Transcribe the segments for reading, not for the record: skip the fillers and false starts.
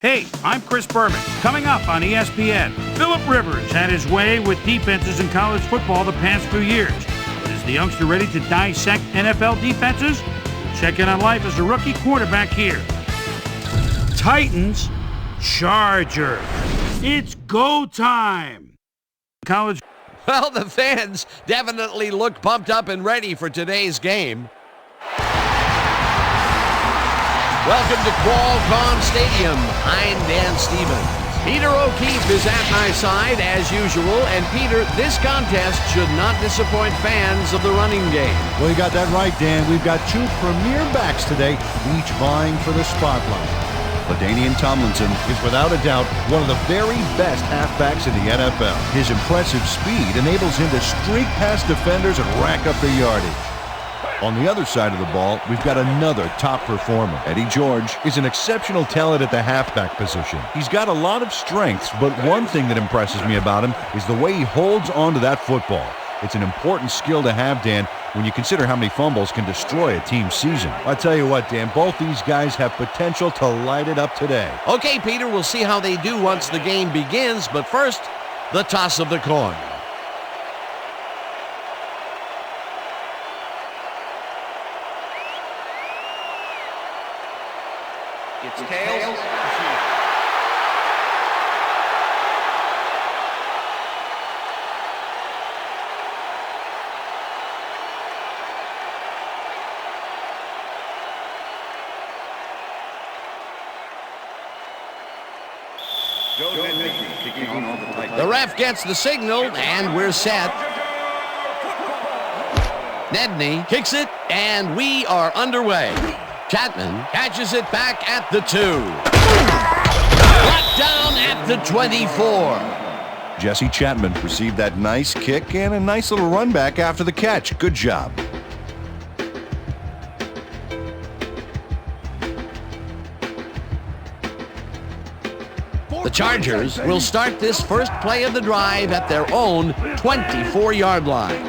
Hey, I'm Chris Berman. Coming up on ESPN, Phillip Rivers had his way with defenses in college football the past few years. But is the youngster ready to dissect NFL defenses? We'll check in on life as a rookie quarterback here. Titans, Chargers. It's go time. College. Well, the fans definitely look pumped up and ready for today's game. Welcome to Qualcomm Stadium. I'm Dan Stevens. Peter O'Keefe is at my side as usual. And Peter, this contest should not disappoint fans of the running game. Well, you got that right, Dan. We've got two premier backs today, each vying for the spotlight. LaDainian Tomlinson is without a doubt one of the very best halfbacks in the NFL. His impressive speed enables him to streak past defenders and rack up the yardage. On the other side of the ball, we've got another top performer. Eddie George is an exceptional talent at the halfback position. He's got a lot of strengths, but one thing that impresses me about him is the way he holds onto that football. It's an important skill to have, Dan, when you consider how many fumbles can destroy a team's season. I'll tell you what, Dan, both these guys have potential to light it up today. Okay, Peter, we'll see how they do once the game begins, but first, the toss of the coin. It's tails. The ref gets the signal, and we're set. Nedney kicks it, and we are underway. Chapman catches it back at the 2. Brought down at the 24. Jesse Chapman received that nice kick and a nice little run back after the catch. Good job. The Chargers will start this first play of the drive at their own 24-yard line.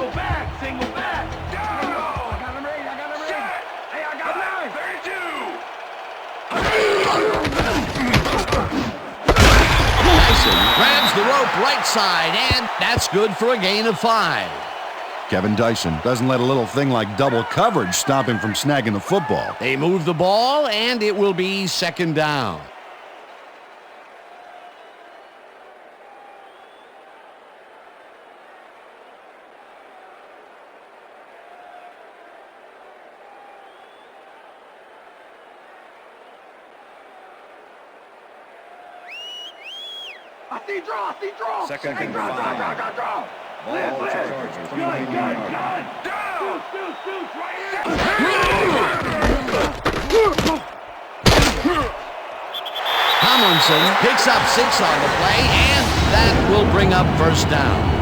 Grabs the rope right side, and that's good for a gain of 5. Kevin Dyson doesn't let a little thing like double coverage stop him from snagging the football. They move the ball, and it will be second down. I see draw. Second and draw. Ball to Chargers. Good. Deuce, right here. Tomlinson picks up 6 on the play, and that will bring up first down.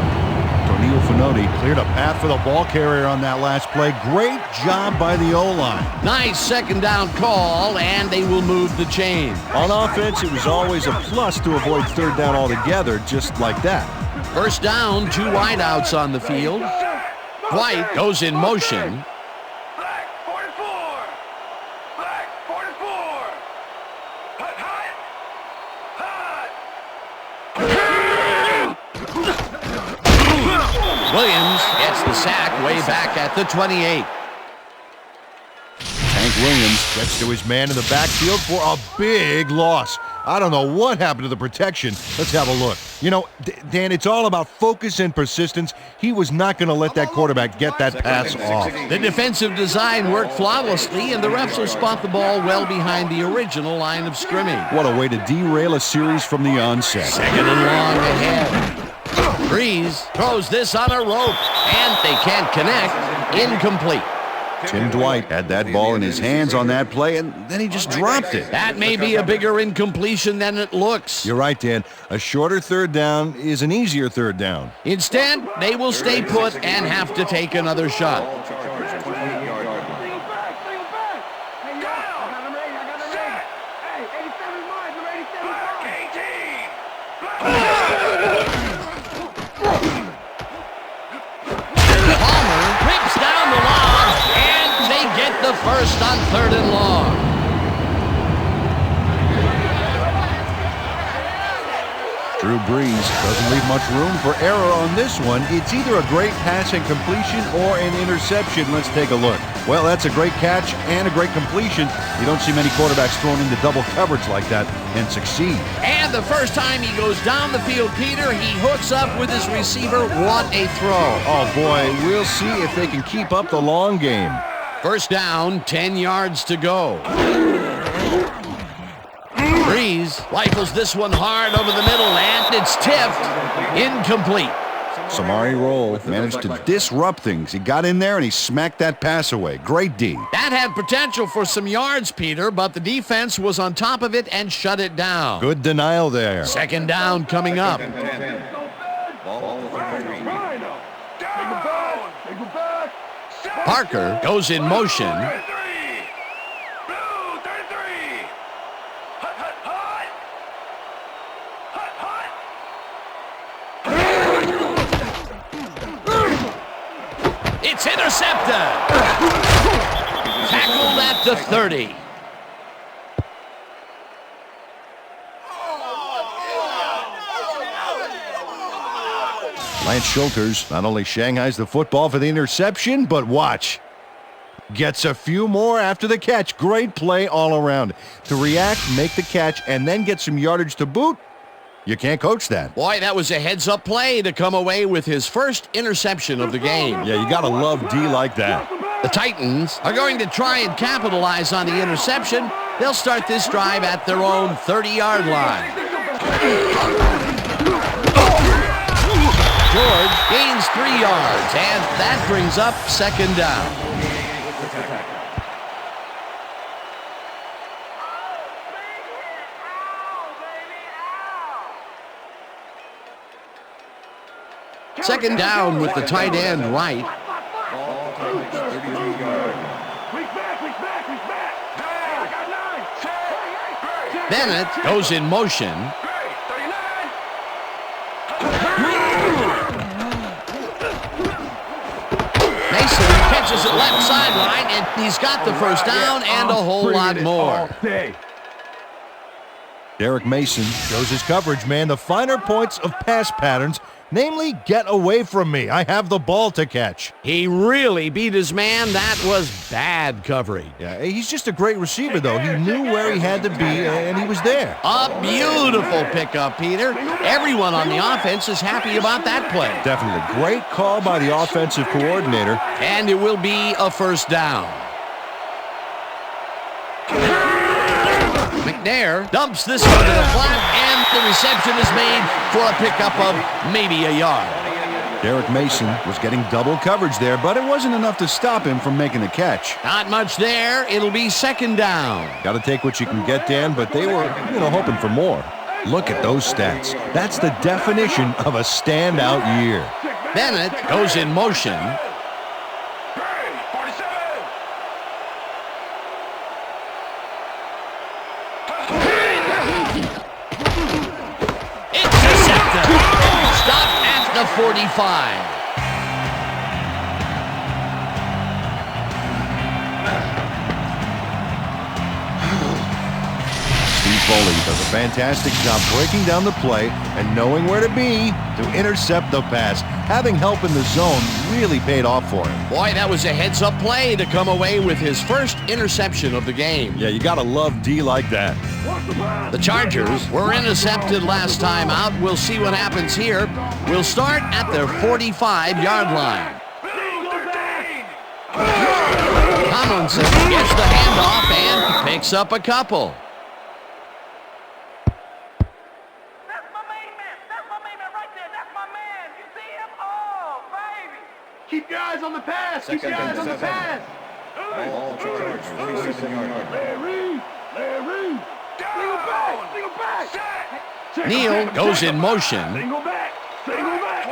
Tornillo Finotti cleared a path for the ball carrier on that last play. Great job by the O-line. Nice second down call, and they will move the chain. On offense, it was always a plus to avoid third down altogether, just like that. First down, 2 wideouts on the field. White goes in motion. Black 44. Hot. Williams gets the sack way back at the 28. Tank Williams gets to his man in the backfield for a big loss. I don't know what happened to the protection. Let's have a look. You know, Dan, it's all about focus and persistence. He was not going to let that quarterback get that pass off. The defensive design worked flawlessly, and the refs will spot the ball well behind the original line of scrimmage. What a way to derail a series from the onset. Second and long ahead. Breeze throws this on a rope, and they can't connect. Incomplete. Tim Dwight had that ball in his hands on that play, and then he just dropped it. That may be a bigger incompletion than it looks. You're right, Dan. A shorter third down is an easier third down. Instead, they will stay put and have to take another shot. First on 3rd and long. Drew Brees doesn't leave much room for error on this one. It's either a great passing completion or an interception. Let's take a look. Well, that's a great catch and a great completion. You don't see many quarterbacks thrown into double coverage like that and succeed. And the first time he goes down the field, Peter, he hooks up with his receiver. What a throw. Oh, boy, we'll see if they can keep up the long game. First down, 10 yards to go. Brees rifles this one hard over the middle, and it's tipped. Incomplete. Samari Roll managed to disrupt things. He got in there and he smacked that pass away. Great D. That had potential for some yards, Peter, but the defense was on top of it and shut it down. Good denial there. Second down coming up. Parker goes in motion. It's intercepted. Tackled at the 30. Lance Schulters not only shanghais the football for the interception, but watch. Gets a few more after the catch. Great play all around. To react, make the catch, and then get some yardage to boot. You can't coach that. Boy, that was a heads-up play to come away with his first interception of the game. Yeah, you got to love D like that. The Titans are going to try and capitalize on the interception. They'll start this drive at their own 30-yard line. George gains 3 yards, and that brings up second down. Second down with the tight end right. Bennett goes in motion. Mason catches it left sideline, and he's got the first down and a whole lot more. Derek Mason shows his coverage, man. The finer points of pass patterns, namely, get away from me. I have the ball to catch. He really beat his man. That was bad coverage. Yeah, he's just a great receiver, though. He knew where he had to be, and he was there. A beautiful pickup, Peter. Everyone on the offense is happy about that play. Definitely. Great call by the offensive coordinator. And it will be a first down. McNair dumps this one to the flat, and the reception is made for a pickup of maybe a yard. Derek Mason was getting double coverage there, but it wasn't enough to stop him from making the catch. Not much there. It'll be second down. Got to take what you can get, Dan, but they were, hoping for more. Look at those stats. That's the definition of a standout year. Bennett goes in motion. Stop at the 45. Steve Foley does a fantastic job breaking down the play and knowing where to be to intercept the pass. Having help in the zone really paid off for him. Boy, that was a heads-up play to come away with his first interception of the game. Yeah, you got to love D like that. The Chargers were intercepted last time out. We'll see what happens here. We'll start at their 45-yard line. Tomlinson gets the handoff and picks up a couple. Keep your eyes on the pass. Keep your eyes on the pass. Ball charge, 47-yard line. Larry. Single back. Neal goes in motion. Single back. 25.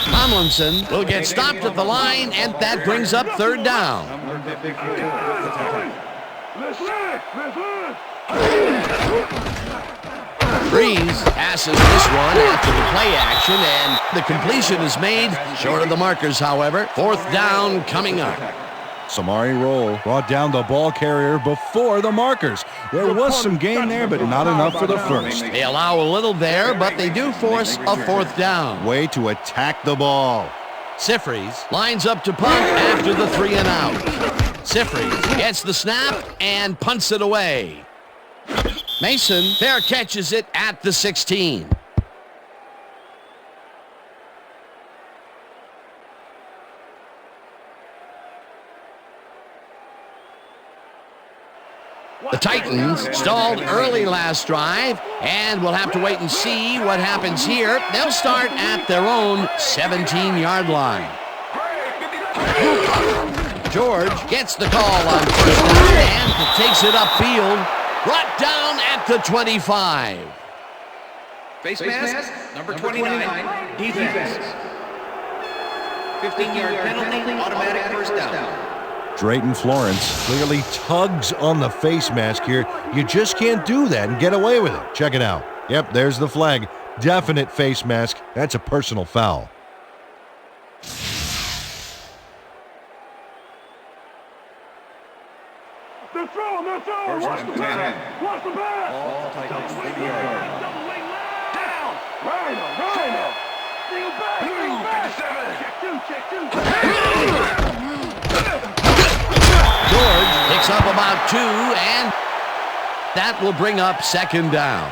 Tomlinson will get stopped at the line, and that brings up third down. Brees passes this one after the play action, and the completion is made short of the markers, however. Fourth down coming up. Samari Roll brought down the ball carrier before the markers. There was some gain there, but not enough for the first. They allow a little there, but they do force a fourth down. Way to attack the ball. Sifries lines up to punt after the 3 and out. Sifries gets the snap and punts it away. Mason fair catches it at the 16. The Titans stalled early last drive, and we'll have to wait and see what happens here. They'll start at their own 17-yard line. George gets the call on first down and takes it upfield, brought down at the 25. Face mask, number 29, defense. 15-yard penalty, automatic first down. Drayton Florence clearly tugs on the face mask here. You just can't do that and get away with it. Check it out. Yep, there's the flag. Definite face mask. That's a personal foul. They're throwing, they're throwing. Watch the pass. Watch the pass. All Titans 50 yards. Down. Rhino. Single back. Check two. George picks up about 2, and that will bring up second down.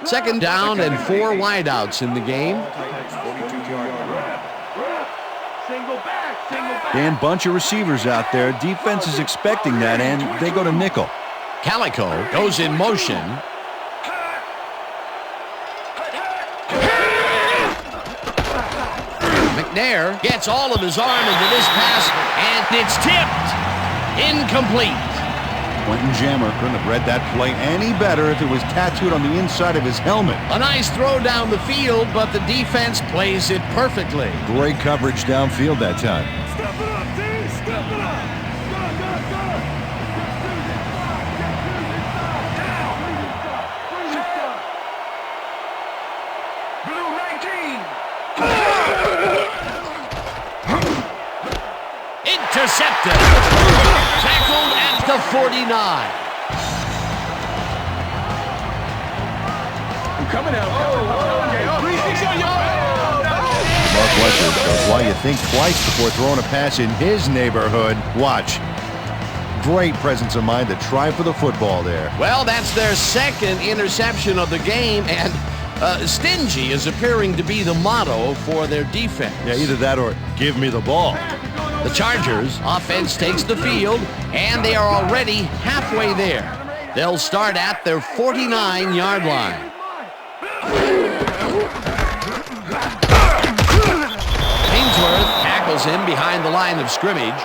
Second down and 4 wideouts in the game. All Titans 42-yard line. Single back. Dan, bunch of receivers out there. Defense is expecting that, and they go to nickel. Calico goes in motion. McNair gets all of his arm into this pass, and it's tipped. Incomplete. Quentin Jammer couldn't have read that play any better if it was tattooed on the inside of his helmet. A nice throw down the field, but the defense plays it perfectly. Great coverage downfield that time. Step it up, D. Step it up. Blue 19. Intercepted. Tackled at the 49. I'm coming out. Mark Fletcher shows why you think twice before throwing a pass in his neighborhood. Watch. Great presence of mind to try for the football there. Well, that's their second interception of the game, and stingy is appearing to be the motto for their defense. Yeah, either that or give me the ball. The Chargers offense takes the field, and they are already halfway there. They'll start at their 49-yard line. Ainsworth tackles him behind the line of scrimmage.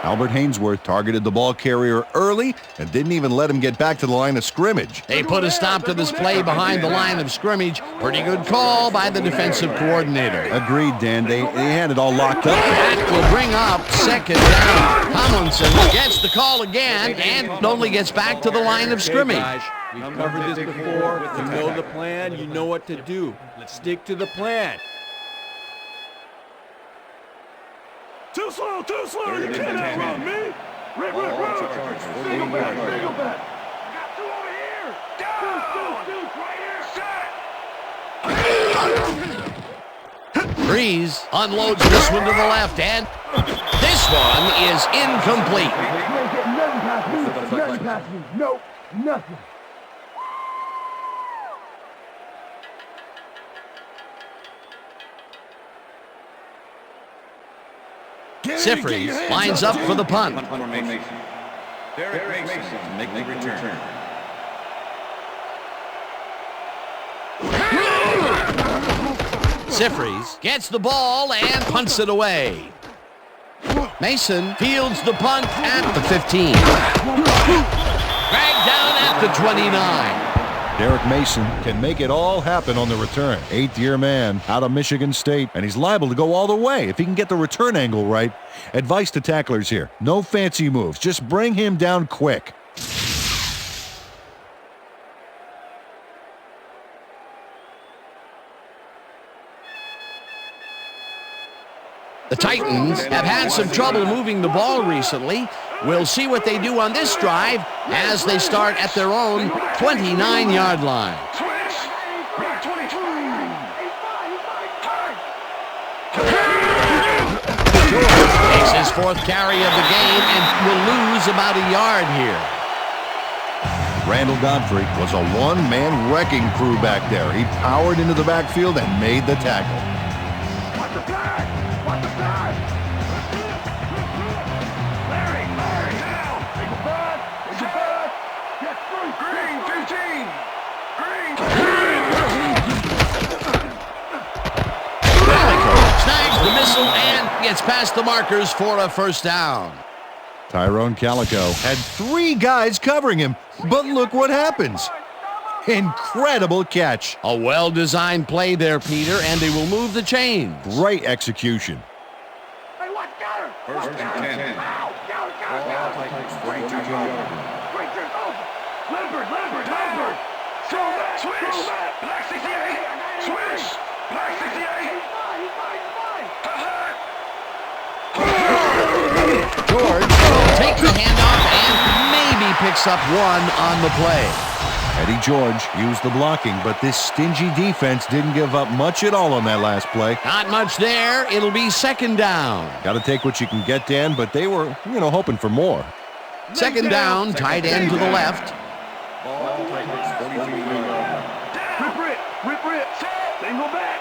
Albert Hainsworth targeted the ball carrier early and didn't even let him get back to the line of scrimmage. They put a stop to this play behind the line of scrimmage. Pretty good call by the defensive coordinator. Agreed, Dan. They had it all locked up. That will bring up second down. Tomlinson gets the call again and only gets back to the line of scrimmage. We've covered this before. You know the plan. You know what to do. Let's stick to the plan. Too slow. You can't outrun me. Rip. All Chargers 48 Single back. yards. Got 2 over here. Two, right here. Breeze unloads this one to the left, and this one is incomplete. You ain't getting nothing past me. Nothing past me. Nope. Nothing. Sifries lines up for the punt. Formation. Derek Mason to make the return. Sifries gets the ball and punts it away. Mason fields the punt at the 15. Dragged down at the 29. Derek Mason can make it all happen on the return. 8th-year man out of Michigan State, and he's liable to go all the way if he can get the return angle right. Advice to tacklers here. No fancy moves. Just bring him down quick. The Titans have had some trouble moving the ball recently. We'll see what they do on this drive as they start at their own 29-yard line. Takes his fourth carry of the game and will lose about a yard here. Randall Godfrey was a one-man wrecking crew back there. He powered into the backfield and made the tackle. Watch the flag! Watch the flag! Larry, down! Take it back! Take it back! Get free! Green, 15! Green! Snags the missile and gets past the markers for a first down. Tyrone Calico had 3 guys covering him, but look what happens. Incredible catch. A well-designed play there, Peter, and they will move the chains. Great execution. Hey, watch Goddard! First and 10. Ow! Goddard! Ball Titans 42-yard line. Great turn! Leopard! Throw back! Switch! Black 68! Switch! Black 68! He's fine! George takes the handoff and maybe picks up 1 on the play. Eddie George used the blocking, but this stingy defense didn't give up much at all on that last play. Not much there. It'll be second down. Got to take what you can get, Dan, but they were, hoping for more. Second down, tight end to the left. Ball Titans 43-yard line. Rip! Single back!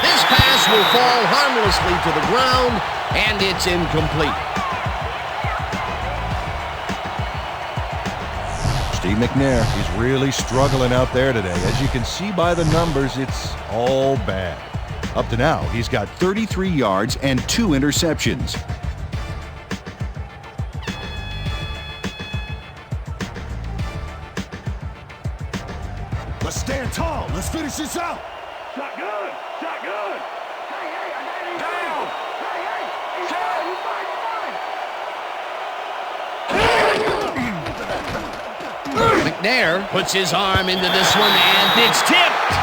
This pass will fall harmlessly to the ground, and it's incomplete. Steve McNair is really struggling out there today. As you can see by the numbers, it's all bad. Up to now, he's got 33 yards and 2 interceptions. Let's stand tall. Let's finish this out. Shotgun! Hey, I got him. Down! Hey, he's fine! McNair puts his arm into this one, and it's tipped.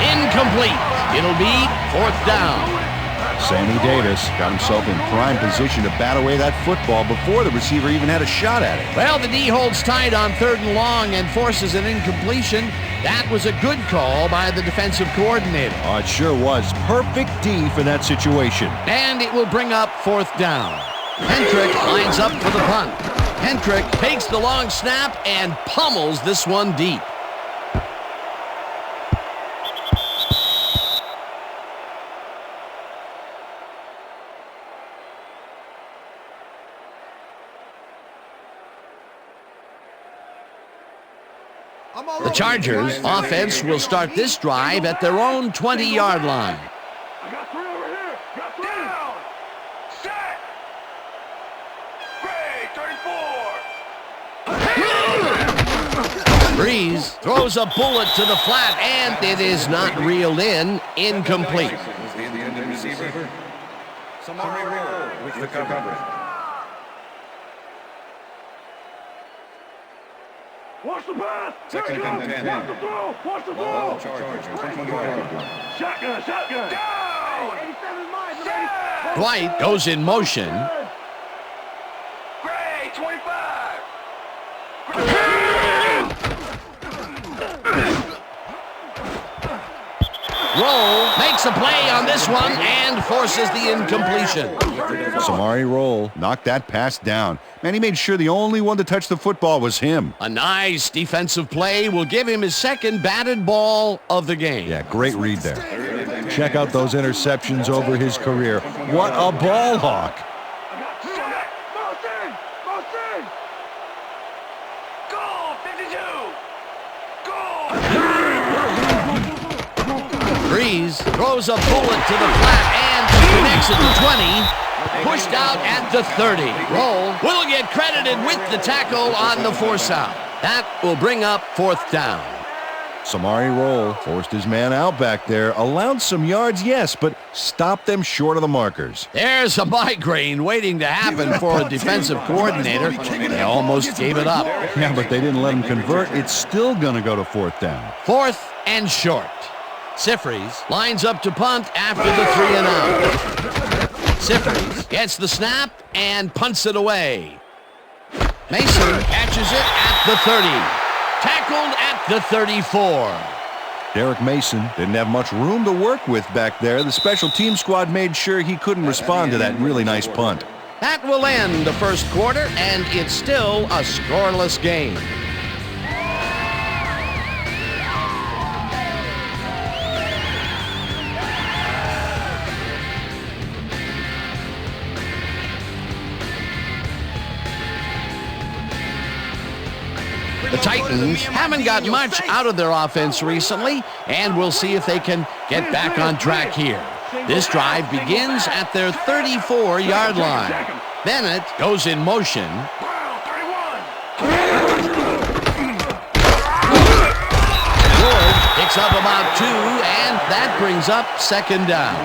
Incomplete. It'll be fourth down. Sammy Davis got himself in prime position to bat away that football before the receiver even had a shot at it. Well, the D holds tight on 3rd and long and forces an incompletion. That was a good call by the defensive coordinator. Oh, it sure was. Perfect D for that situation. And it will bring up 4th down. Hentrick lines up for the punt. Hentrick takes the long snap and pummels this one deep. The Chargers offense will start this drive at their own 20-yard line. I got 3 over here. Got 3. Down. Set. Gray, 34. Breeze throws a bullet to the flat, and it is not reeled in. Incomplete. Was the intended receiver. Samari with the coverage. Watch the pass. Second and 10. Watch the throw. Watch the Ball throw. Chargers 20-yard line. Shotgun. Down. 87 miles. Dwight goes in motion. Gray, 25. Roll makes a play on this one and forces the incompletion. Samari Roll knocked that pass down. Man, he made sure the only one to touch the football was him. A nice defensive play will give him his second batted ball of the game. Yeah, great read there. Check out those interceptions over his career. What a ball hawk. Motion. Goal, 52. Breeze throws a bullet to the flat and connects at the 20. Pushed out at the 30. Roll will get credited with the tackle on the force out. That will bring up 4th down. Samari Roll forced his man out back there, allowed some yards, yes, but stopped them short of the markers. There's a migraine waiting to happen for a defensive coordinator. They almost gave it up. Yeah, but they didn't let him convert. It's still going to go to 4th down. 4th and short. Sifries lines up to punt after the 3 and out. Sifries gets the snap and punts it away. Mason catches it at the 30. Tackled at the 34. Derek Mason didn't have much room to work with back there. The special team squad made sure he couldn't respond to that really nice punt. That will end the first quarter, and it's still a scoreless game. The Titans haven't got much out of their offense recently, and we'll see if they can get back on track here. This drive begins at their 34-yard line. Bennett goes in motion. George picks up about 2, and that brings up 2nd down.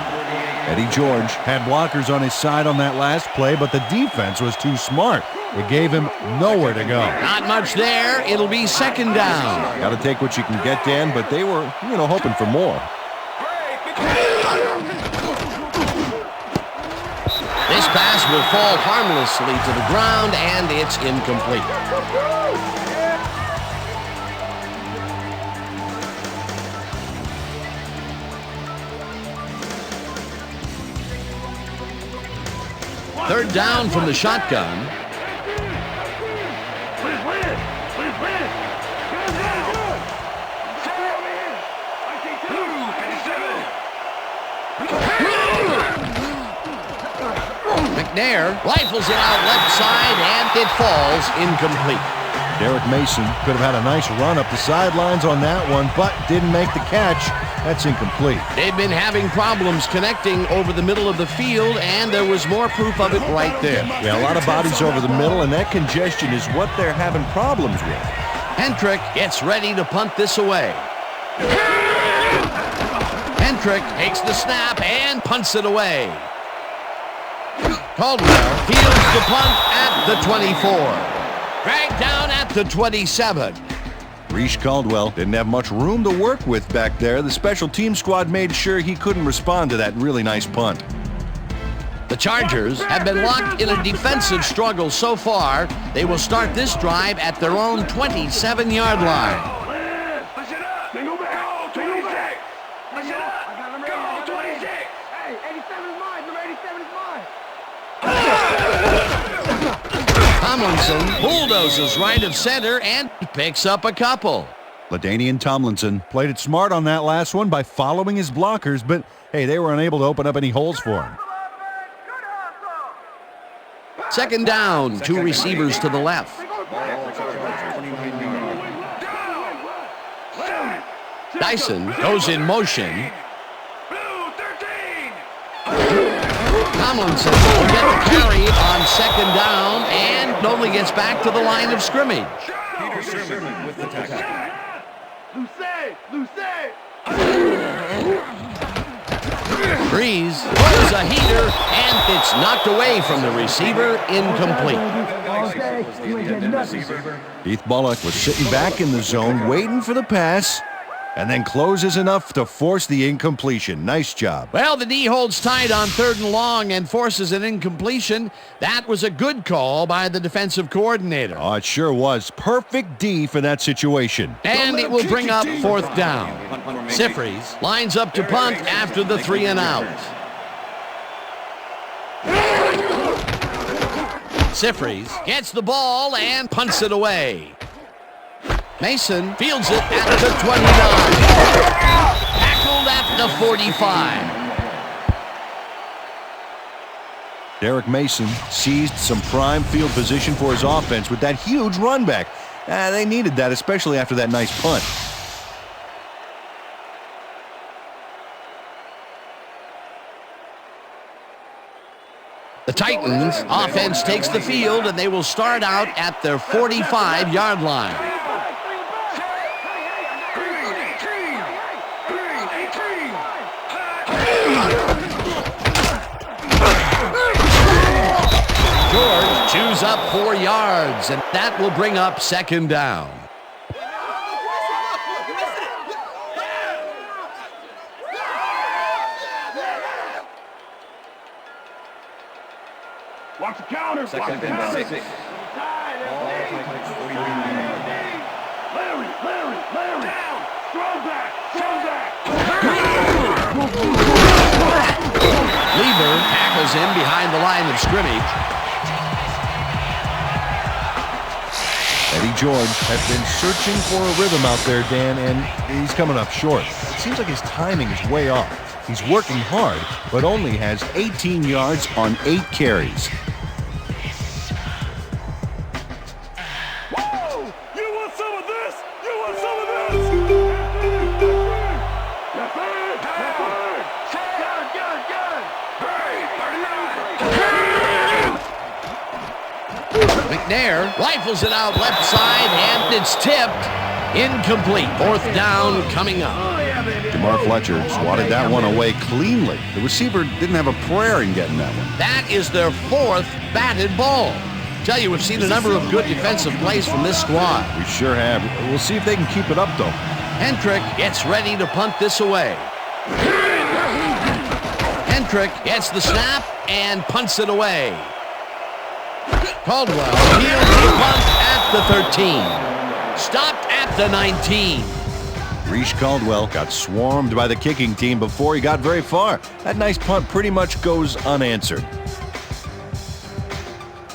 Eddie George had blockers on his side on that last play, but the defense was too smart. It gave him nowhere to go. Not much there. It'll be 2nd down. Got to take what you can get, Dan, but they were, hoping for more. This pass will fall harmlessly to the ground, and it's incomplete. Third down from the shotgun. McNair rifles it out left side, and it falls incomplete. Derek Mason could have had a nice run up the sidelines on that one, but didn't make the catch. That's incomplete. They've been having problems connecting over the middle of the field, and there was more proof of it right there. Yeah, a lot of bodies over the middle, and that congestion is what they're having problems with. Hendrick gets ready to punt this away. Hendrick takes the snap and punts it away. Caldwell fields the punt at the 24. Dragged down at the 27. Reese Caldwell didn't have much room to work with back there. The special team squad made sure he couldn't respond to that really nice punt. The Chargers have been locked in a defensive struggle so far. They will start this drive at their own 27-yard line. Tomlinson bulldozes right of center and picks up a couple. LaDainian Tomlinson played it smart on that last one by following his blockers, but hey, they were unable to open up any holes for him. 2nd down, 2 receivers to the left. Dyson goes in motion. Tomlinson will get the carry on 2nd down and only gets back to the line of scrimmage. Peter Sherman with the tackle. Breeze throws a heater, and it's knocked away from the receiver, incomplete. Heath Bullock was sitting back in the zone waiting for the pass, and then closes enough to force the incompletion. Nice job. Well, the D holds tight on 3rd and long and forces an incompletion. That was a good call by the defensive coordinator. Oh, it sure was. Perfect D for that situation. And it will bring up 4th down. Sifries lines up to punt after the 3 and out. Sifries gets the ball and punts it away. Mason fields it at the 29. Tackled at the 45. Derek Mason seized some prime field position for his offense with that huge run back. They needed that, especially after that nice punt. The Titans offense takes the field, and they will start out at their 45-yard line. George chews up 4 yards, and that will bring up second down. Watch the counter. Second and 6. Ball takes 49. Larry. Down. Throwback. Lieber tackles him behind the line of scrimmage. Eddie George has been searching for a rhythm out there, Dan, and he's coming up short. It seems like his timing is way off. He's working hard, but only has 18 yards on 8 carries. Whoa! You want some of this? You want some of this? That's it. Good. McNair rifles it out left side, and it's tipped. Incomplete. 4th down coming up. Jamar Fletcher swatted that one away cleanly. The receiver didn't have a prayer in getting that one. That is their 4th batted ball. Tell you, we've seen a number of good defensive plays from this squad. We sure have. We'll see if they can keep it up, though. Hendrick gets ready to punt this away. Hendrick gets the snap and punts it away. Caldwell heels the punt at the 13. Stopped at the 19. Reese Caldwell got swarmed by the kicking team before he got very far. That nice punt pretty much goes unanswered.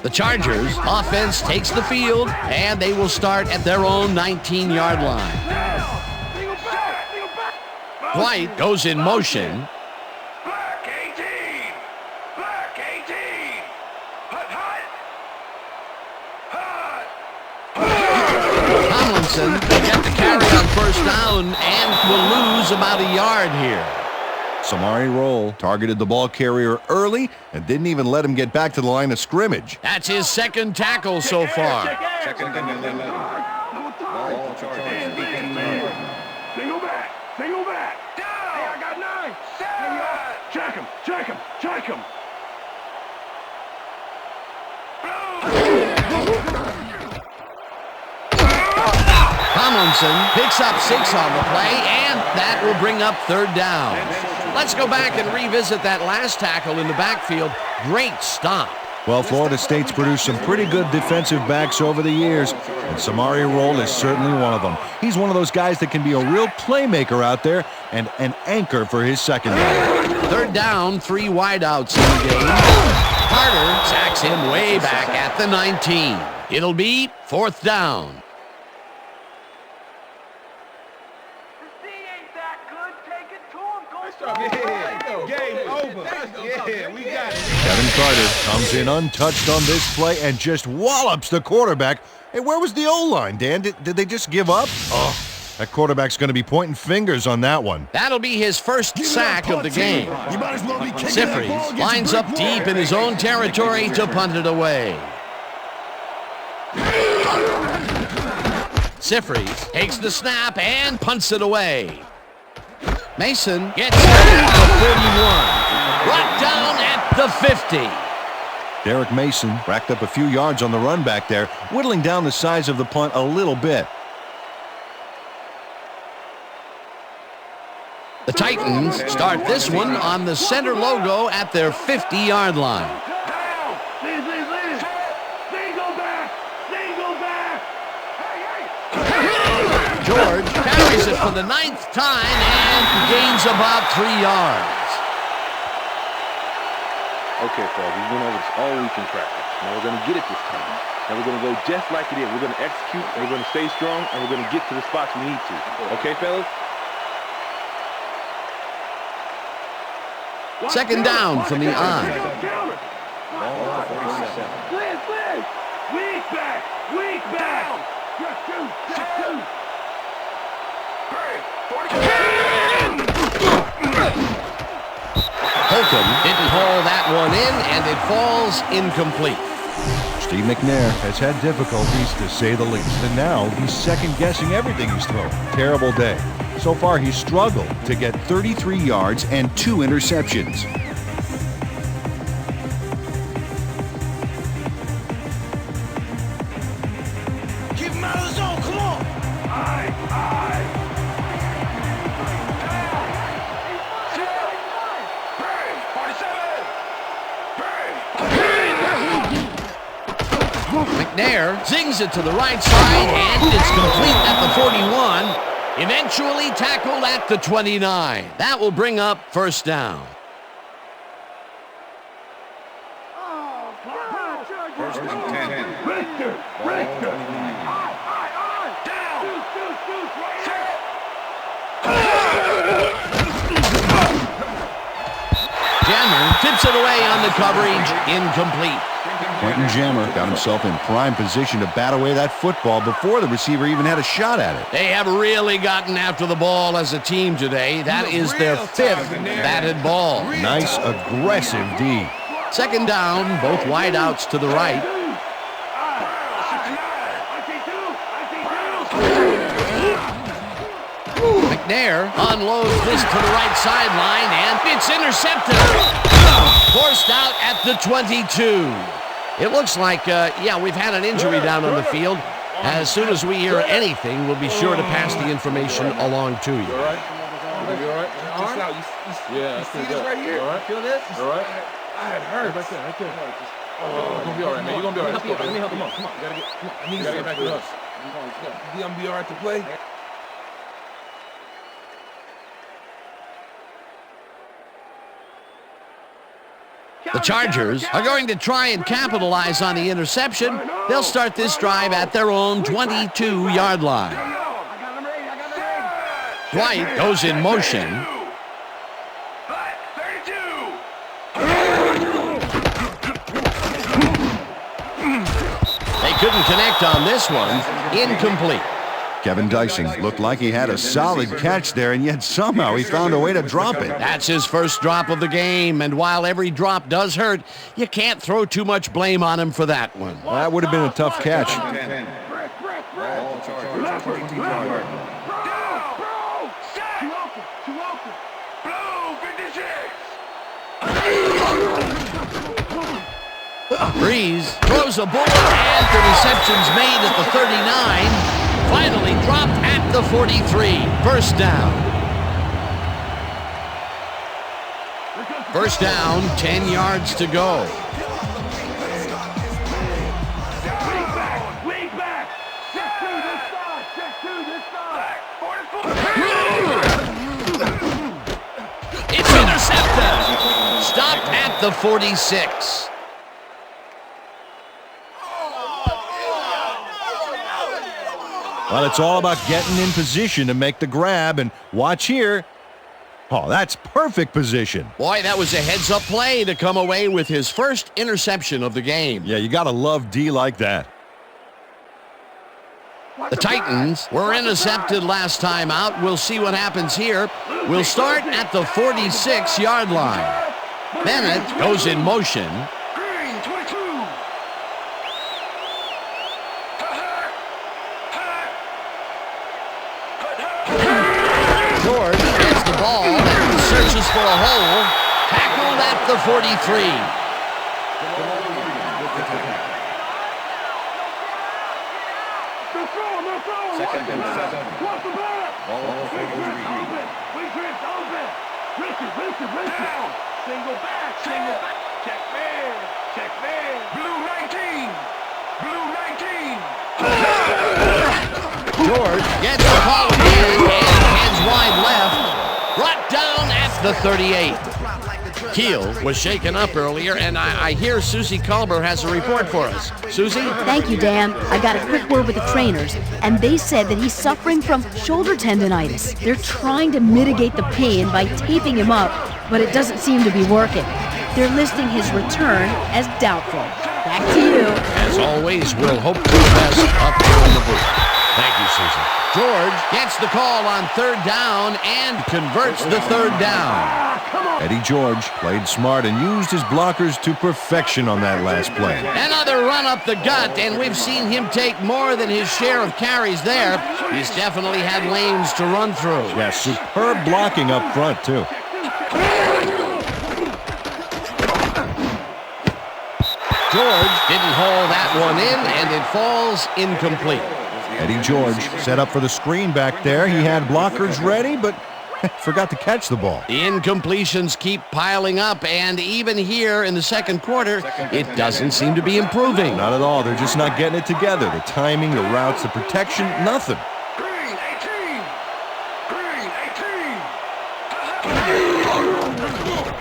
The Chargers offense takes the field, and they will start at their own 19-yard line. White goes in motion. Black 18. Tomlinson will get the carry on 1st down and will lose about a yard here. Samari Roll targeted the ball carrier early and didn't even let him get back to the line of scrimmage. That's his 2nd tackle so far. Second and 11. Ball Chargers. Single back. Down. Hey, I got 9. Check him. Tomlinson picks up 6 on the play, and that will bring up 3rd down. Let's go back and revisit that last tackle in the backfield. Great stop. Well, Florida State's produced some pretty good defensive backs over the years, and Samari Roll is certainly one of them. He's one of those guys that can be a real playmaker out there and an anchor for his secondary. 3rd down, 3 wideouts in the game. Carter sacks him way back at the 19. It'll be 4th down. Game over. Yeah, we got it. Kevin Carter comes in untouched on this play and just wallops the quarterback. Hey, where was the O-line, Dan? Did they just give up? Oh, that quarterback's going to be pointing fingers on that one. That'll be his 1st sack of the game. You might as well be kicking that ball Siffrey against lines a up brick deep wall. in his own territory to punt it away. Siffrey takes the snap and punts it away. Mason gets it at the 41. Brought down at the 50. Derek Mason racked up a few yards on the run back there, whittling down the size of the punt a little bit. The Titans start this one on the center logo at their 50-yard line. George carries it for the 9th time and gains about 3 yards. Okay, fellas, we went over this all week in practice. Now we're going to get it this time. Now we're going to go just like it is. We're going to execute, and we're going to stay strong, and we're going to get to the spots we need to. Okay, fellas? 2nd down from the I. Ball 47. Weak back. Just two. Holcomb didn't haul that one in, and it falls incomplete. Steve McNair has had difficulties, to say the least, and now he's second-guessing everything he's thrown. Terrible day. So far, he's struggled to get 33 yards and 2 interceptions. McNair zings it to the right side, and it's complete at the 41. Eventually tackled at the 29. That will bring up first down. First and 10. Jammer tips it away on the coverage, incomplete. Quentin Jammer got himself in prime position to bat away that football before the receiver even had a shot at it. They have really gotten after the ball as a team today. That is their 5th batted ball. Nice, aggressive D. Second down, both wideouts to the right. McNair unloads this to the right sideline, and it's intercepted. Forced out at the 22. It looks like, we've had an injury down on the field. As soon as we hear anything, we'll be sure to pass the information along to you. You all right? You all right? Yeah, you see this right here? All right? Feel this? All right? It hurts. Right there, right there. Oh, you're gonna be all right, man. You're gonna be all right. Let's go, baby. Come on. You gotta get back to us. You gonna be all right to play? The Chargers are going to try and capitalize on the interception. They'll start this drive at their own 22-yard line. White goes in motion. They couldn't connect on this one. Incomplete. Kevin Dysing looked like he had a solid catch there, and yet somehow he found a way to drop it. That's his first drop of the game, and while every drop does hurt, you can't throw too much blame on him for that one. Well, that would have been a tough catch. Breeze throws a bullet, and the reception's made at the 39. Finally dropped at the 43. First down. First down, 10 yards to go. Lead back. Check to this side. Check to this side. It's intercepted. Stopped at the 46. Well, it's all about getting in position to make the grab, and watch here. Oh, that's perfect position. Boy, that was a heads-up play to come away with his first interception of the game. Yeah, you got to love D like that. The Titans were intercepted last time out. We'll see what happens here. We'll start at the 46-yard line. Bennett goes in motion. George gets the ball and searches for a hole. Tackled at the 43. Second and 7. Ball on the 43. Richard. Single back. Check man. Blue 19. George gets the ball again and heads wide left. Brought down at the 38. Keel was shaken up earlier, and I hear Suzy Kolber has a report for us. Suzy? Thank you, Dan. I got a quick word with the trainers, and they said that he's suffering from shoulder tendonitis. They're trying to mitigate the pain by taping him up, but it doesn't seem to be working. They're listing his return as doubtful. Back to you. As always, we'll hope for the best up here in the booth. Thank you, Suzy. George gets the call on third down and converts the third down. Eddie George played smart and used his blockers to perfection on that last play. Another run up the gut, and we've seen him take more than his share of carries there. He's definitely had lanes to run through. Yeah, superb blocking up front, too. George didn't haul that one in, and it falls incomplete. Eddie George set up for the screen back there. He had blockers ready, but Forgot to catch the ball. The incompletions keep piling up, and even here in the second quarter, it doesn't seem to be improving. Not at all. They're just not getting it together. The timing, the routes, the protection, nothing. Green 18. Green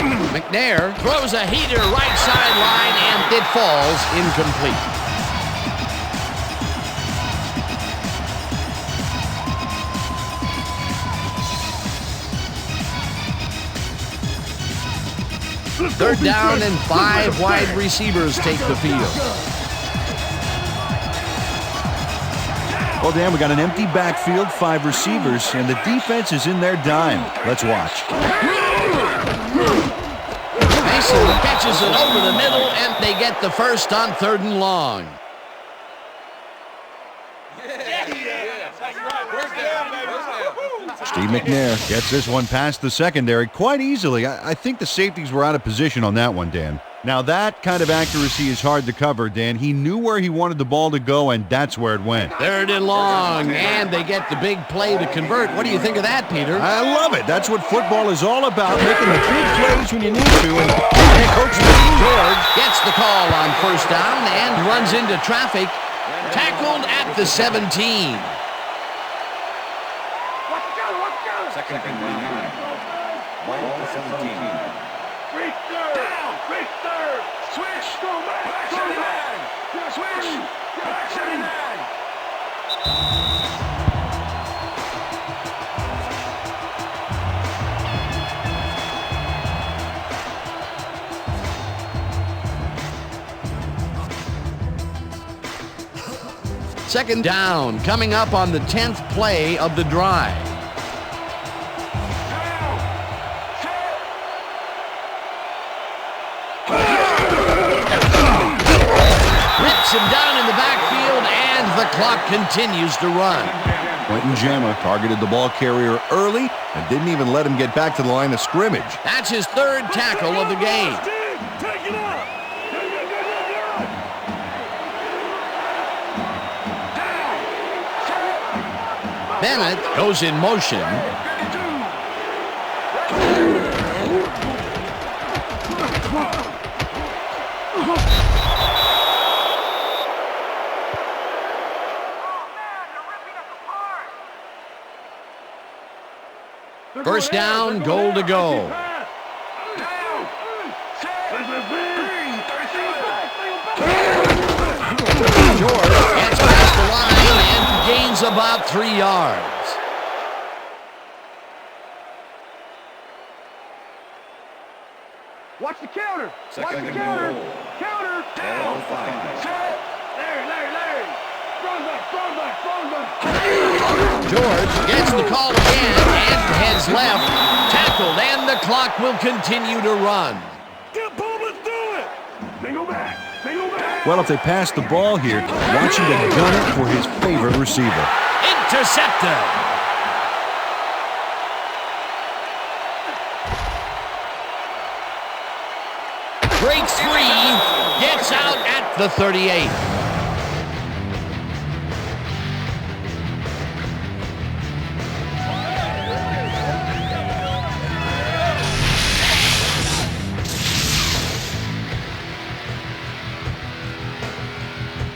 18. McNair throws a heater right sideline, and it falls incomplete. Third down and 5 wide receivers take the field. Well, Dan, we got an empty backfield, 5 receivers, and the defense is in their dime. Let's watch. Mason catches it over the middle, and they get the first on 3rd and long. Steve McNair gets this one past the secondary quite easily. I think the safeties were out of position on that one, Dan. Now, that kind of accuracy is hard to cover, Dan. He knew where he wanted the ball to go, and that's where it went. 3rd and long, and they get the big play to convert. What do you think of that, Peter? I love it. That's what football is all about, making the big plays when you need to. And Coach George gets the call on 1st down and runs into traffic, tackled at the 17. Second and 9. Ball to 17. Switch. Go back. Switch. Back 79. Second down, coming up on the 10th play of the drive. Rips him down in the backfield, and the clock continues to run. Quentin Jammer targeted the ball carrier early and didn't even let him get back to the line of scrimmage. That's his 3rd tackle of the game. Take it up. Bennett goes in motion. First down, goal to go. George gets past the line and gains about 3 yards. Watch the counter. Second and goal. Counter. Ball 5. Larry. Run back. George gets the call again and heads left. Tackled, and the clock will continue to run. Get Bowman, do it. They go back. Well, if they pass the ball here, watch him to gun it for his favorite receiver. Intercepted. Breaks free, gets out at the 38.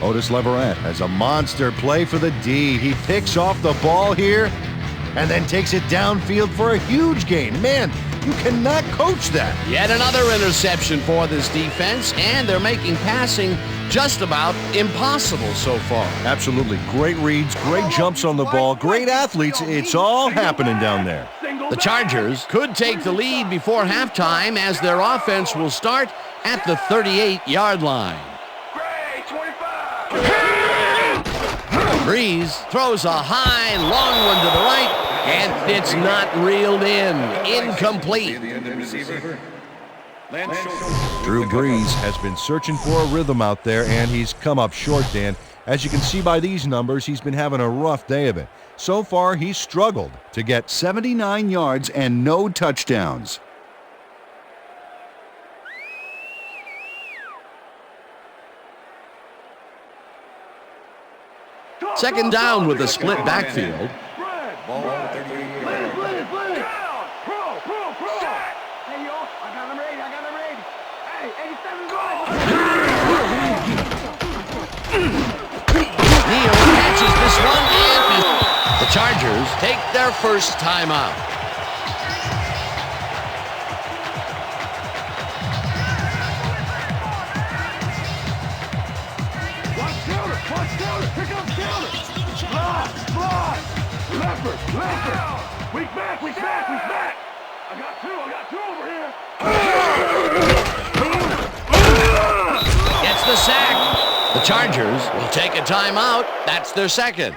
Otis Leverett has a monster play for the D. He picks off the ball here and then takes it downfield for a huge gain. Man, you cannot coach that. Yet another interception for this defense, and they're making passing just about impossible so far. Absolutely. Great reads, great jumps on the ball, great athletes. It's all happening down there. The Chargers could take the lead before halftime as their offense will start at the 38-yard line. Breeze throws a high, long one to the right, and it's not reeled in. Incomplete. Drew Brees has been searching for a rhythm out there, and he's come up short, Dan. As you can see by these numbers, he's been having a rough day of it. So far, he's struggled to get 79 yards and no touchdowns. Second down with a split backfield. Ball 38. their first timeout. Watch counter. Here comes counter. Slide. Leopard. Weak back. I got two over here. Gets the sack. The Chargers will take a timeout. That's their second.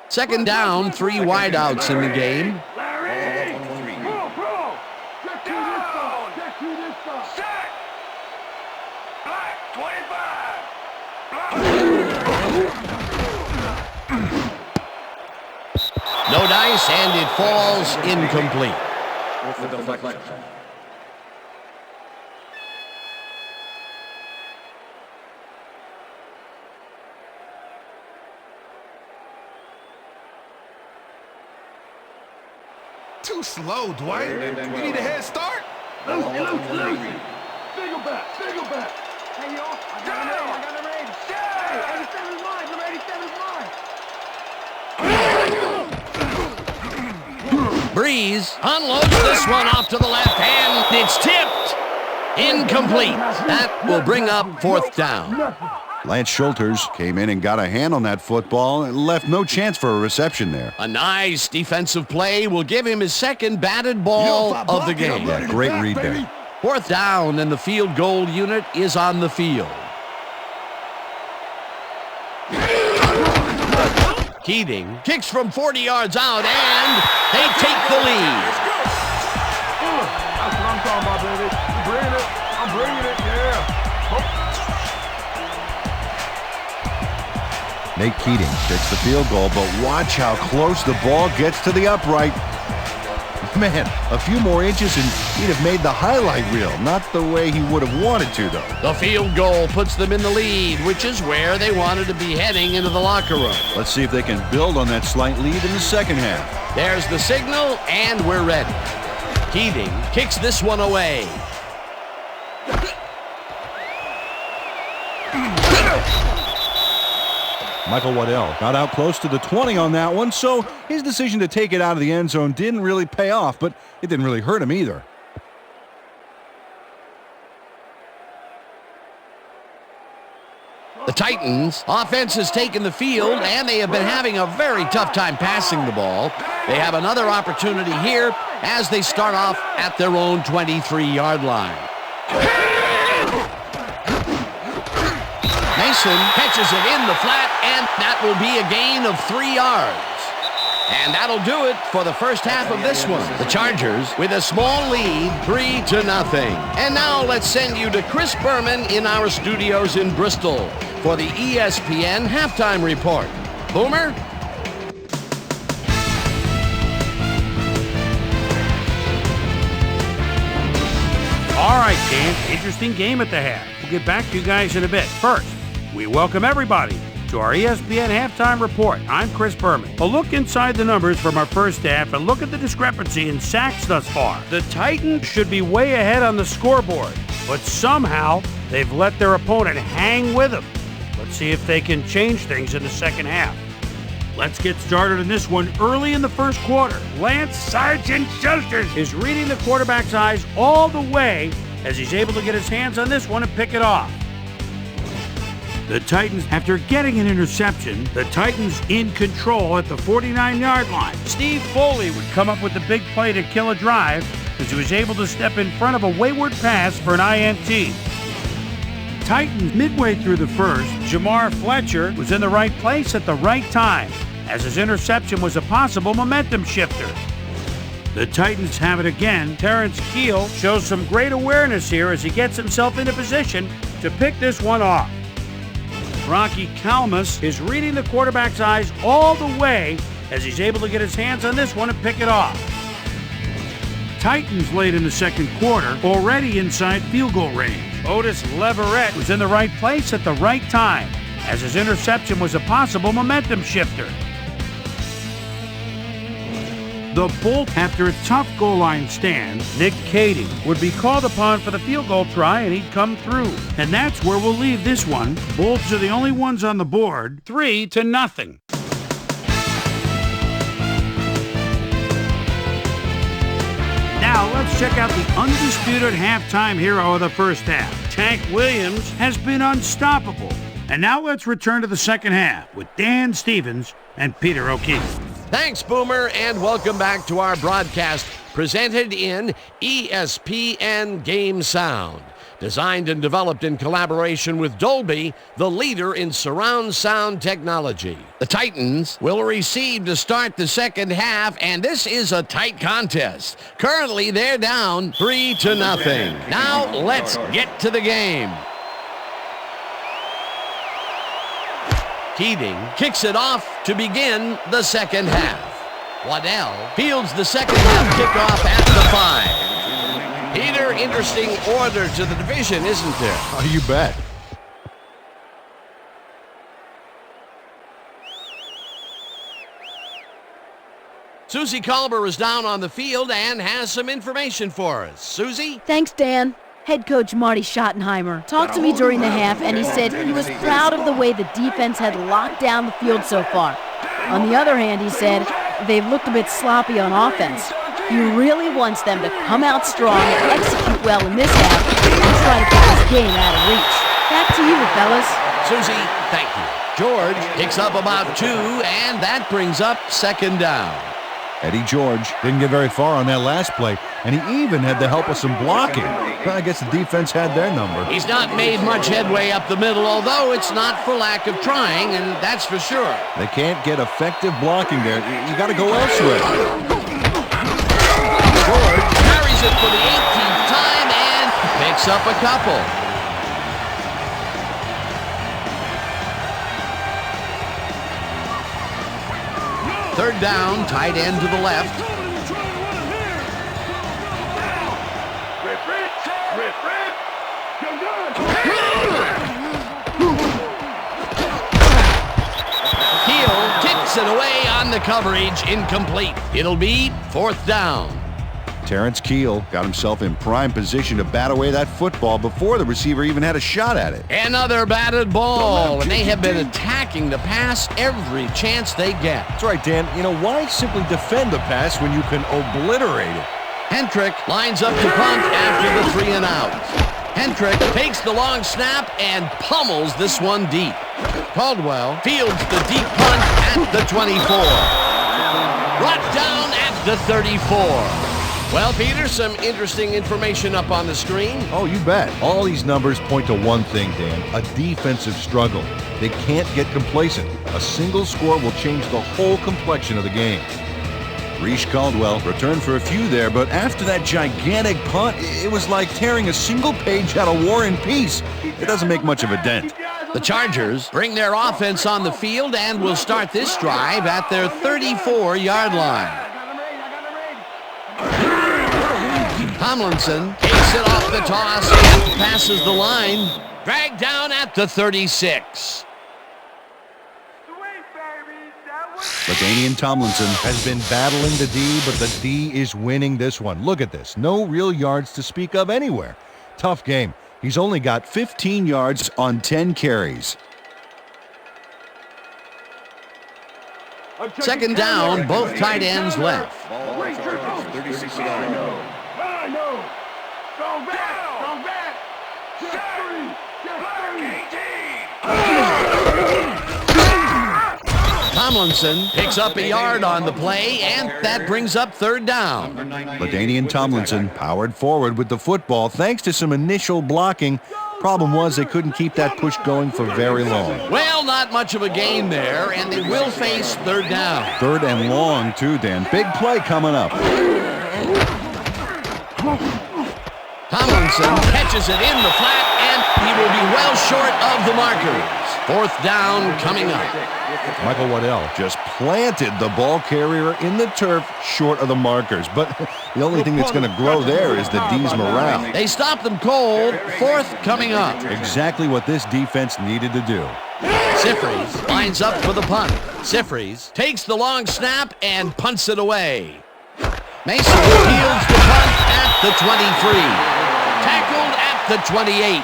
Second down, 3 wideouts in the game. No dice, and it falls incomplete. Too slow, Dwight. We need a head start. Lucy. Single back. Hey, y'all. I got him ready. Hey, 87's mine. Number 87's mine. Breeze unloads this one off to the left hand. It's tipped. Incomplete. That will bring up fourth down. Lance Schulters came in and got a hand on that football and left no chance for a reception there. A nice defensive play will give him his second batted ball of the game. Yeah, great read there. Fourth down, and the field goal unit is on the field. Keating kicks from 40 yards out, and they take the lead. That's what I'm talking about, baby. I'm bringing it, yeah. Nate Keating takes the field goal, but watch how close the ball gets to the upright. Man, a few more inches and he'd have made the highlight reel. Not the way he would have wanted to, though. The field goal puts them in the lead, which is where they wanted to be heading into the locker room. Let's see if they can build on that slight lead in the second half. There's the signal, and we're ready. Keating kicks this one away. Michael Waddell got out close to the 20 on that one, so his decision to take it out of the end zone didn't really pay off, but it didn't really hurt him either. The Titans offense has taken the field, and they have been having a very tough time passing the ball. They have another opportunity here as they start off at their own 23-yard line. Mason catches it in the flat, and that will be a gain of 3 yards. And that'll do it for the first half of this one. The Chargers with a small lead, 3-0. And now let's send you to Chris Berman in our studios in Bristol for the ESPN Halftime Report. Boomer? All right, Dan, interesting game at the half. We'll get back to you guys in a bit. First, we welcome everybody to our ESPN Halftime Report. I'm Chris Berman. A look inside the numbers from our first half and look at the discrepancy in sacks thus far. The Titans should be way ahead on the scoreboard, but somehow they've let their opponent hang with them. Let's see if they can change things in the second half. Let's get started in this one early in the first quarter. Lance Sergeant Schulters is reading the quarterback's eyes all the way as he's able to get his hands on this one and pick it off. The Titans, after getting an interception, the Titans in control at the 49-yard line. Steve Foley would come up with the big play to kill a drive as he was able to step in front of a wayward pass for an INT. Titans midway through the first, Jamar Fletcher was in the right place at the right time as his interception was a possible momentum shifter. The Titans have it again. Terrence Keel shows some great awareness here as he gets himself into position to pick this one off. Rocky Kalmus is reading the quarterback's eyes all the way as he's able to get his hands on this one and pick it off. Titans late in the second quarter, already inside field goal range. Otis Leverett was in the right place at the right time as his interception was a possible momentum shifter. The Bolt, after a tough goal line stand, Nick Cady would be called upon for the field goal try, and he'd come through. And that's where we'll leave this one. Bolts are the only ones on the board, 3-0. Now let's check out the undisputed halftime hero of the first half. Tank Williams has been unstoppable. And now let's return to the second half with Dan Stevens and Peter O'Keefe. Thanks, Boomer, and welcome back to our broadcast presented in ESPN Game Sound. Designed and developed in collaboration with Dolby, the leader in surround sound technology. The Titans will receive to start the second half, and this is a tight contest. Currently, they're down 3-0. Now, let's get to the game. Keating kicks it off to begin the second half. Waddell fields the second half kickoff at the 5. Peter, interesting order to the division, isn't there? Oh, you bet. Suzy Kolber is down on the field and has some information for us. Suzy? Thanks, Dan. Head coach Marty Schottenheimer talked to me during the half, and he said he was proud of the way the defense had locked down the field so far. On the other hand, he said they've looked a bit sloppy on offense. He really wants them to come out strong and execute well in this half and try to get this game out of reach. Back to you, fellas. Suzy, thank you. George picks up about 2, and that brings up second down. Eddie George didn't get very far on that last play, and he even had the help of some blocking. I guess the defense had their number. He's not made much headway up the middle, although it's not for lack of trying, and that's for sure. They can't get effective blocking there. You got to go elsewhere. George carries it for the 18th time and picks up a couple. Third down, tight end to the left. Heel kicks it away on the coverage, incomplete. It'll be fourth down. Terrence Keel got himself in prime position to bat away that football before the receiver even had a shot at it. Another batted ball, and they have been attacking the pass every chance they get. That's right, Dan. You know, why simply defend the pass when you can obliterate it? Hentrick lines up to punt after the 3 and out. Hentrick takes the long snap and pummels this one deep. Caldwell fields the deep punt at the 24. Brought down at the 34. Well, Peter, some interesting information up on the screen. Oh, you bet. All these numbers point to one thing, Dan, a defensive struggle. They can't get complacent. A single score will change the whole complexion of the game. Reese Caldwell returned for a few there, but after that gigantic punt, it was like tearing a single page out of War and Peace. It doesn't make much of a dent. The Chargers bring their offense on the field and will start this drive at their 34-yard line. Tomlinson takes it off the toss and passes the line. Dragged down at the 36. LaDainian Tomlinson has been battling the D, but the D is winning this one. Look at this. No real yards to speak of anywhere. Tough game. He's only got 15 yards on 10 carries. Second down, both tight ends left. Tomlinson picks up a yard on the play, and that brings up third down. LaDainian Tomlinson powered forward with the football thanks to some initial blocking. Problem was they couldn't keep that push going for very long. Well, not much of a gain there, and they will face third down. Third and long, too, Dan. Big play coming up. Tomlinson catches it in the flat, and he will be well short of the markers. Fourth down coming up. Michael Waddell just planted the ball carrier in the turf short of the markers. But the only thing that's going to grow there is the D's morale. They stopped them cold. Fourth coming up. Exactly what this defense needed to do. Siffrys lines up for the punt. Siffrys takes the long snap and punts it away. Mason fields the punt at the 23. Tackled at the 28.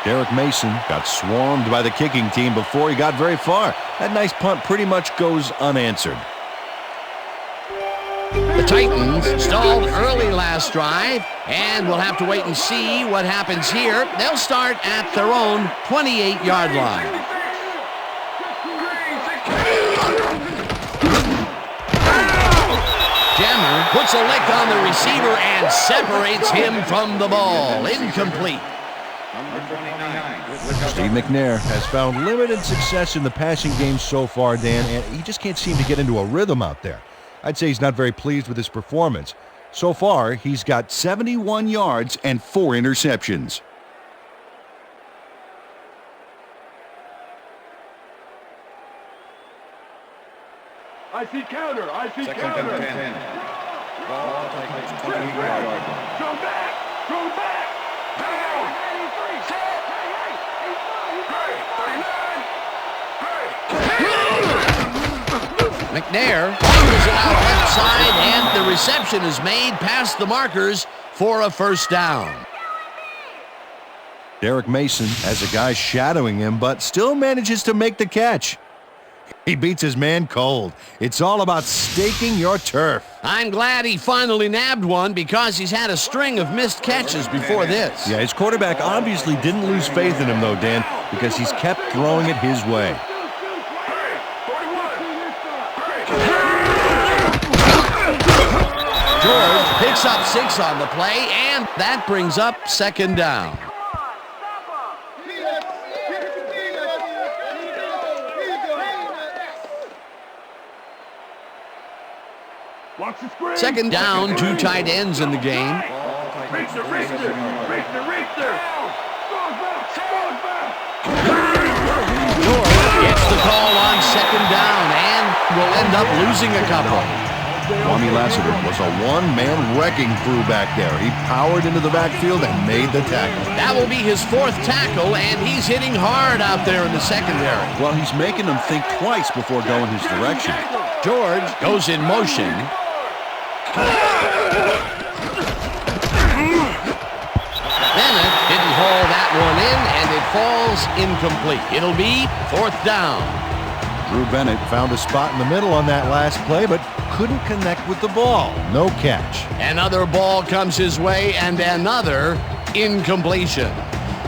Derek Mason got swarmed by the kicking team before he got very far. That nice punt pretty much goes unanswered. The Titans stalled early last drive, and we'll have to wait and see what happens here. They'll start at their own 28-yard line. Jammer puts a lick on the receiver and separates him from the ball. Incomplete. Steve McNair has found limited success in the passing game so far, Dan, and he just can't seem to get into a rhythm out there. I'd say he's not very pleased with his performance. So far, he's got 71 yards and 4 interceptions. I see counter. I see Second counter. and 10. Ball taken 20-yard line. Go back. Go back. McNair throws it out left side, and the reception is made past the markers for a first down. Derek Mason has a guy shadowing him, but still manages to make the catch. He beats his man cold. It's all about staking your turf. I'm glad he finally nabbed one because he's had a string of missed catches before this. Yeah, his quarterback obviously didn't lose faith in him, though, Dan, because he's kept throwing it his way. George picks up 6 on the play, and that brings up second down. Second down, 2 tight ends in the game. George gets the call on second down and will end up losing a couple. Kwame Lassiter was a one-man wrecking crew back there. He powered into the backfield and made the tackle. That will be his 4th tackle, and he's hitting hard out there in the secondary. Well, he's making them think twice before going his direction. George goes in motion. Bennett didn't haul that one in, and it falls incomplete. It'll be 4th down. Drew Bennett found a spot in the middle on that last play, but couldn't connect with the ball. No catch. Another ball comes his way, and another incompletion.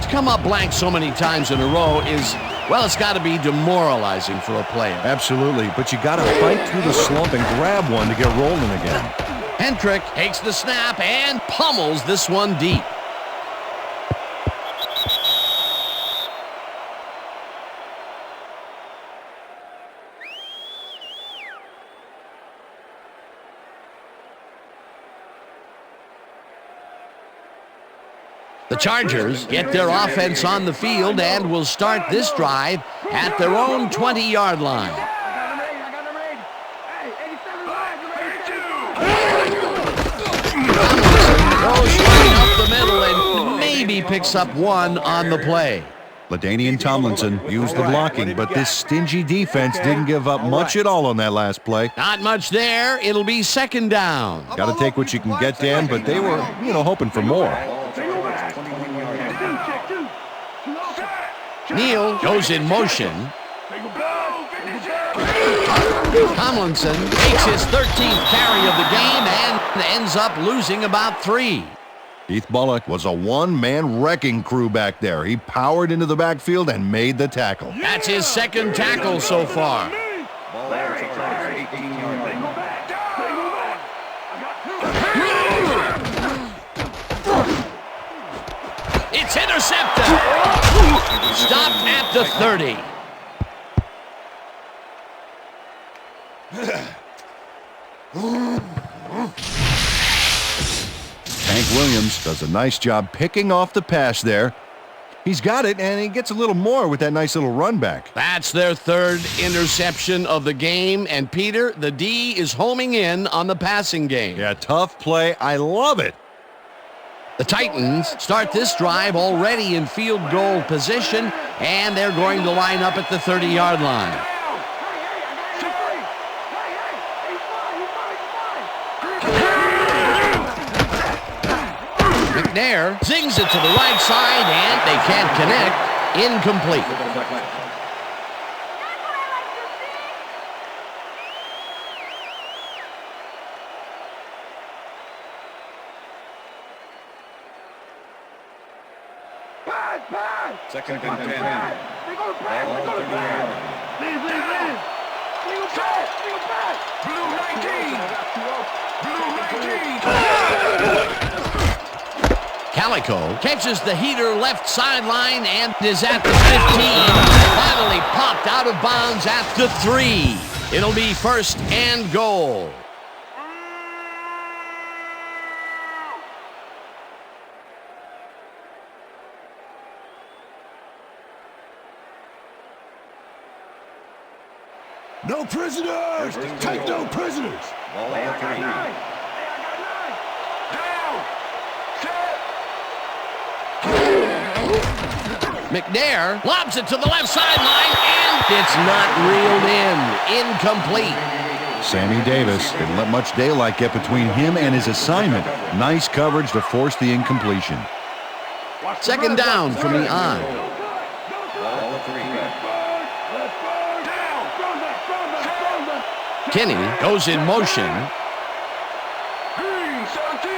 To come up blank so many times in a row is, well, it's got to be demoralizing for a player. Absolutely, but you got to fight through the slump and grab one to get rolling again. Hendrick takes the snap and pummels this one deep. The Chargers get their offense on the field and will start this drive at their own 20-yard line. Goes right up the middle and maybe picks up 1 on the play. LaDainian Tomlinson used the blocking, but this stingy defense didn't give up much at all on that last play. Not much there. It'll be second down. Got to take what you can get, Dan, but they were, hoping for more. Neal goes in motion. Tomlinson takes his 13th carry of the game and ends up losing about 3. Keith Bullock was a one-man wrecking crew back there. He powered into the backfield and made the tackle. That's his 2nd tackle so far. It's intercepted. Stopped at the 30. Hank Williams does a nice job picking off the pass there. He's got it, and he gets a little more with that nice little run back. That's their 3rd interception of the game, and Peter, the D is homing in on the passing game. Yeah, tough play. I love it. The Titans start this drive already in field goal position, and they're going to line up at the 30-yard line. McNair zings it to the right side, and they can't connect. Incomplete. Second and 10. They're going to pass. They're going to pass. Lead. Single pass. Blue 19. Calico catches the heater left sideline and is at the 15. Finally popped out of bounds at the 3. It'll be first and goal. No prisoners! Take no prisoners! Ball on 3. McNair lobs it to the left sideline, and it's not reeled in. Incomplete. Sammy Davis didn't let much daylight get between him and his assignment. Nice coverage to force the incompletion. Second down from the on. Ball 3. Kenny goes in motion. Green 17.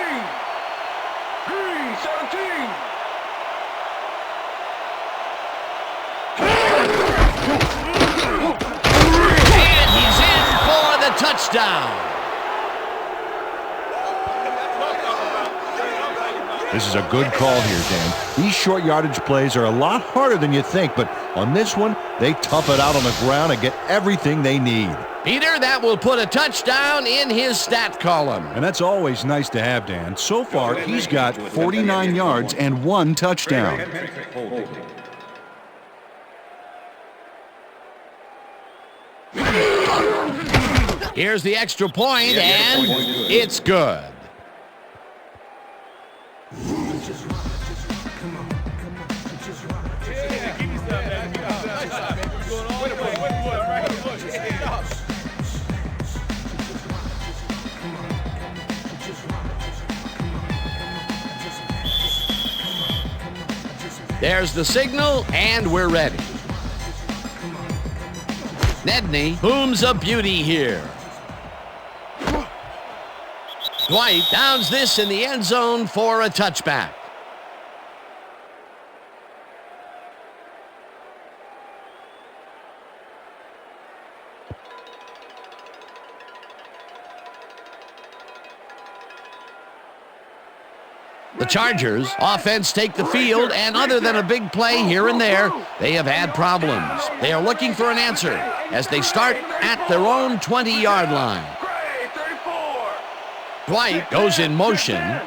And he's in for the touchdown. This is a good call here, Dan. These short yardage plays are a lot harder than you think, but on this one, they tough it out on the ground and get everything they need. Peter, that will put a touchdown in his stat column. And that's always nice to have, Dan. So far, he's got 49 yards and 1 touchdown. Here's the extra point, and it's good. There's the signal, and we're ready. Nedney booms a beauty here. Dwight downs this in the end zone for a touchback. The Chargers offense take the field, and other than a big play here and there, they have had problems. They are looking for an answer as they start at their own 20-yard line. Dwight goes in motion.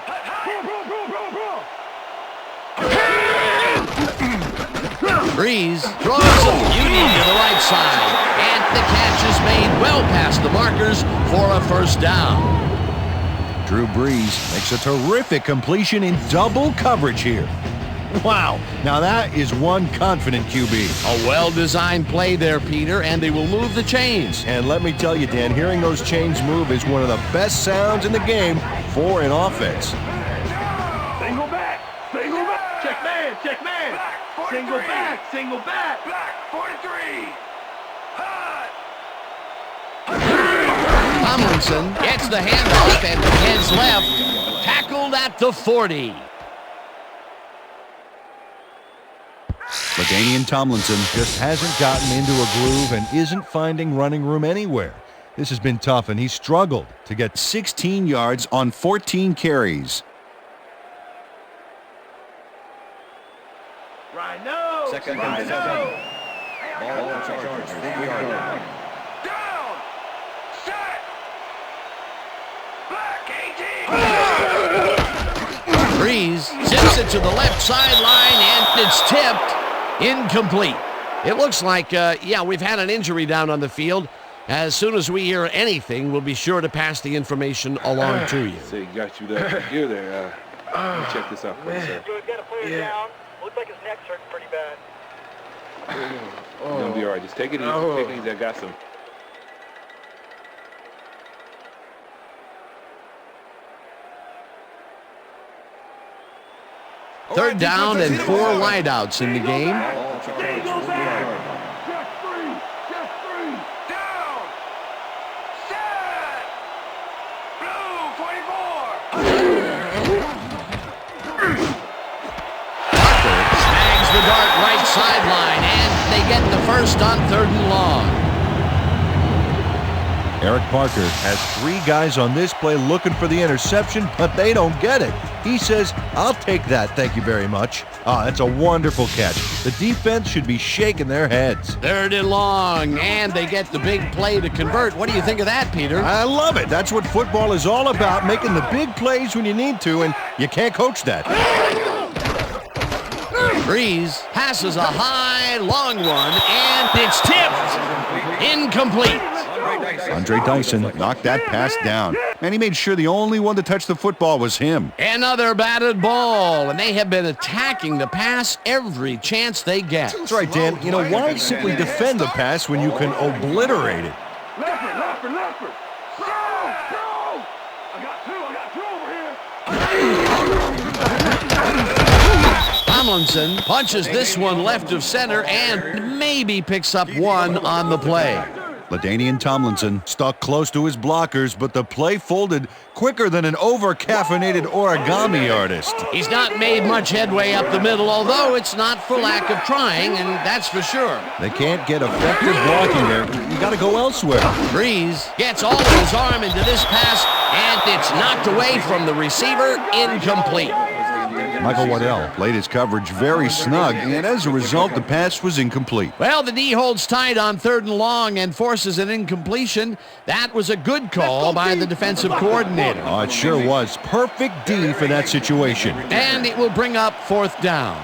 Breeze throws a beauty to the right side, and the catch is made well past the markers for a first down. Drew Brees makes a terrific completion in double coverage here. Wow, now that is one confident QB. A well-designed play there, Peter, and they will move the chains. And let me tell you, Dan, hearing those chains move is one of the best sounds in the game for an offense. Single back. Check man. Single back. Black 43. Tomlinson gets the handoff and heads left. Tackled at the 40. LaDainian Tomlinson just hasn't gotten into a groove and isn't finding running room anywhere. This has been tough, and he's struggled to get 16 yards on 14 carries. Second and 7. Ball on Chargers. 3-yard line. Down. Set. Black 18. Breeze zips it to the left sideline, and it's tipped. Incomplete. It looks like, we've had an injury down on the field. As soon as we hear anything, we'll be sure to pass the information along to you. So you got you there. You're there. Let me check this out for you, sir. We've got a player down. Looks like his neck's hurting pretty bad. You're going to be all right. Just take it easy. Take it easy. I got some. Third down and 4 wideouts in the game. The dart right sideline, and they get the first on 3rd and long. Eric Parker has 3 guys on this play looking for the interception, but they don't get it. He says, "I'll take that, thank you very much." That's a wonderful catch. The defense should be shaking their heads. 3rd and long, and they get the big play to convert. What do you think of that, Peter? I love it. That's what football is all about, making the big plays when you need to, and you can't coach that. Breeze passes a high, long one, and it's tipped. Incomplete. Andre Dyson knocked that pass down, and he made sure the only one to touch the football was him. Another batted ball, and they have been attacking the pass every chance they get. That's right, Dan. You know, why simply defend the pass when you can obliterate it? Leopard! Go! I got two over here. Tomlinson punches this one left of center and maybe picks up 1 on the play. LaDainian Tomlinson stuck close to his blockers, but the play folded quicker than an over-caffeinated origami artist. He's not made much headway up the middle, although it's not for lack of trying, and that's for sure. They can't get effective blocking there. You got to go elsewhere. Breeze gets all of his arm into this pass, and it's knocked away from the receiver, incomplete. Michael Waddell played his coverage very snug, and as a result, the pass was incomplete. Well, the D holds tight on 3rd and long and forces an incompletion. That was a good call by the defensive coordinator. Oh, it sure was. Perfect D for that situation. And it will bring up 4th down.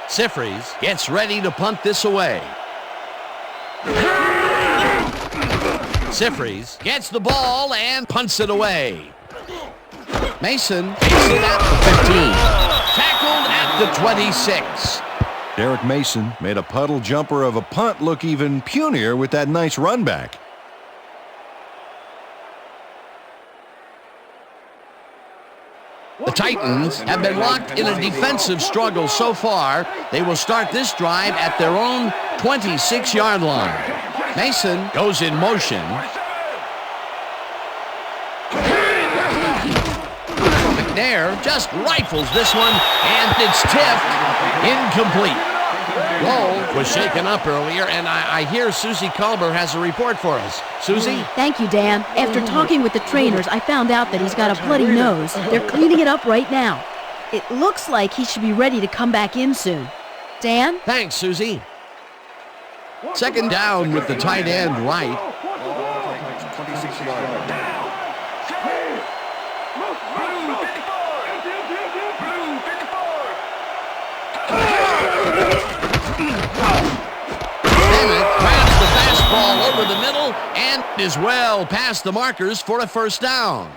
Sifries gets ready to punt this away. Sifries gets the ball and punts it away. Mason takes it at the 15. Tackled at the 26. Derek Mason made a puddle jumper of a punt look even punier with that nice run back. The Titans have been locked in a defensive struggle so far. They will start this drive at their own 26-yard line. Mason goes in motion. McNair just rifles this one, and it's tipped. Incomplete. Goal was shaken up earlier, and I hear Suzy Kolber has a report for us. Suzy? Thank you, Dan. After talking with the trainers, I found out that he's got a bloody nose. They're cleaning it up right now. It looks like he should be ready to come back in soon. Dan? Thanks, Suzy. 2nd down with the tight end right. 26 yards. Grabs the fastball over the middle and is well past the markers for a 1st down.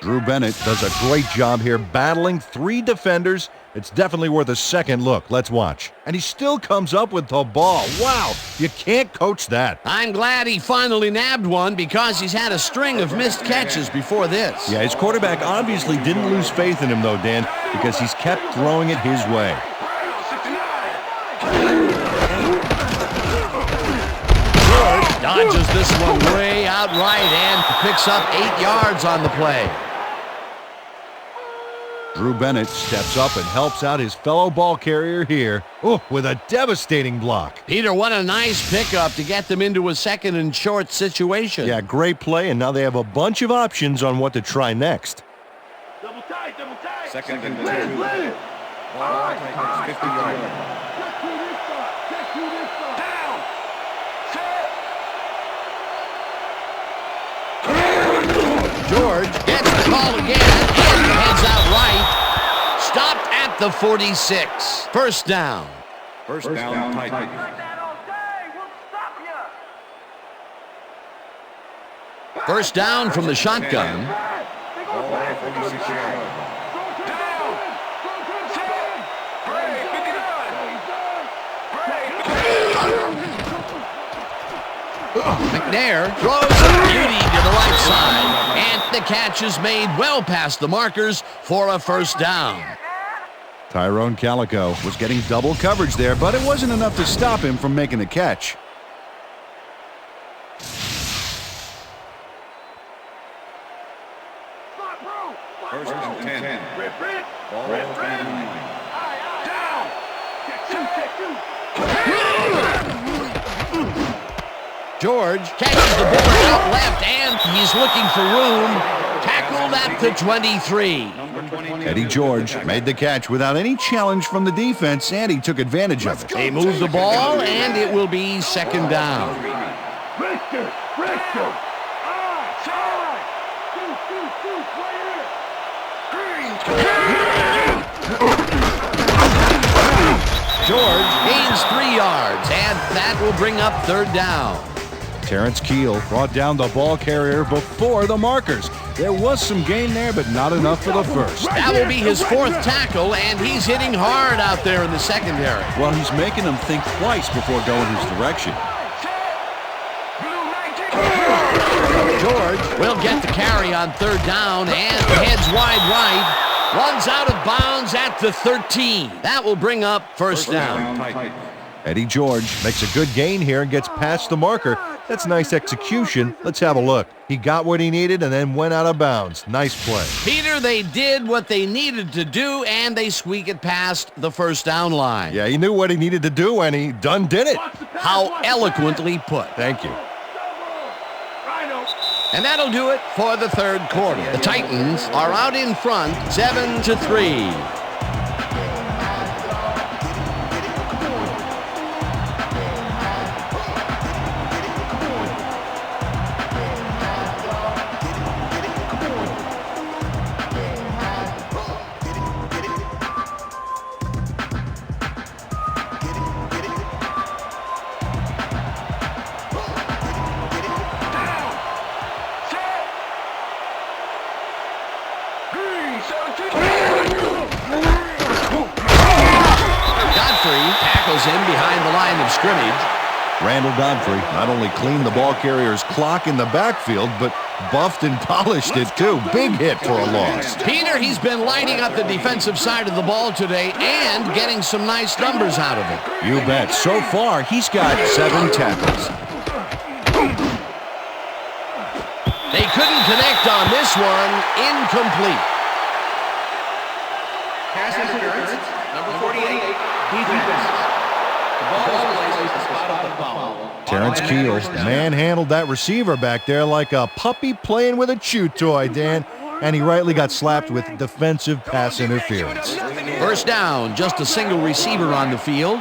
Drew Bennett does a great job here battling 3 defenders. It's definitely worth a second look. Let's watch. And he still comes up with the ball. Wow, you can't coach that. I'm glad he finally nabbed one because he's had a string of missed catches before this. Yeah, his quarterback obviously didn't lose faith in him though, Dan, because he's kept throwing it his way. George dodges this one way out right and picks up 8 yards on the play. Drew Bennett steps up and helps out his fellow ball carrier here. With a devastating block. Peter, what a nice pickup to get them into a 2nd and short situation. Yeah, great play, and now they have a bunch of options on what to try next. Double tight. 2nd and 2. All right. 50 yards. Check to this side. Down. Set. George gets the call again and heads out right. Stopped at the 46. 1st down. First down, Titans. First down from the shotgun. Ball 46 yards. McNair throws a beauty to the right side, and the catch is made well past the markers for a first down. Tyrone Calico was getting double coverage there, but it wasn't enough to stop him from making the catch. First and 10. Ball George catches the ball out left, and he's looking for room. Tackled at the 23. Eddie George made the catch without any challenge from the defense, and he took advantage of it. They move the ball, and it will be second down. George gains 3 yards, and that will bring up third down. Terrence Keel brought down the ball carrier before the markers. There was some gain there, but not enough for the first. That will be his 4th tackle, and he's hitting hard out there in the secondary. Well, he's making them think twice before going his direction. George will get the carry on third down and heads wide right. Runs out of bounds at the 13. That will bring up first down. Eddie George makes a good gain here and gets past the marker. That's nice execution. Let's have a look. He got what he needed and then went out of bounds. Nice play. Peter, they did what they needed to do, and they squeak it past the first down line. Yeah, he knew what he needed to do, and he done did it. How eloquently put. Thank you. And that'll do it for the third quarter. The Titans are out in front, 7-3. In behind the line of scrimmage. Randall Godfrey not only cleaned the ball carrier's clock in the backfield, but buffed and polished it too. Big hit for a loss. Peter, he's been lighting up the defensive side of the ball today and getting some nice numbers out of it. You bet. So far, he's got 7 tackles. They couldn't connect on this one. Incomplete. Pass interference, number 48, defense. Terrence Keel manhandled that receiver back there like a puppy playing with a chew toy, Dan, and he rightly got slapped with defensive pass interference. First down, just a single receiver on the field.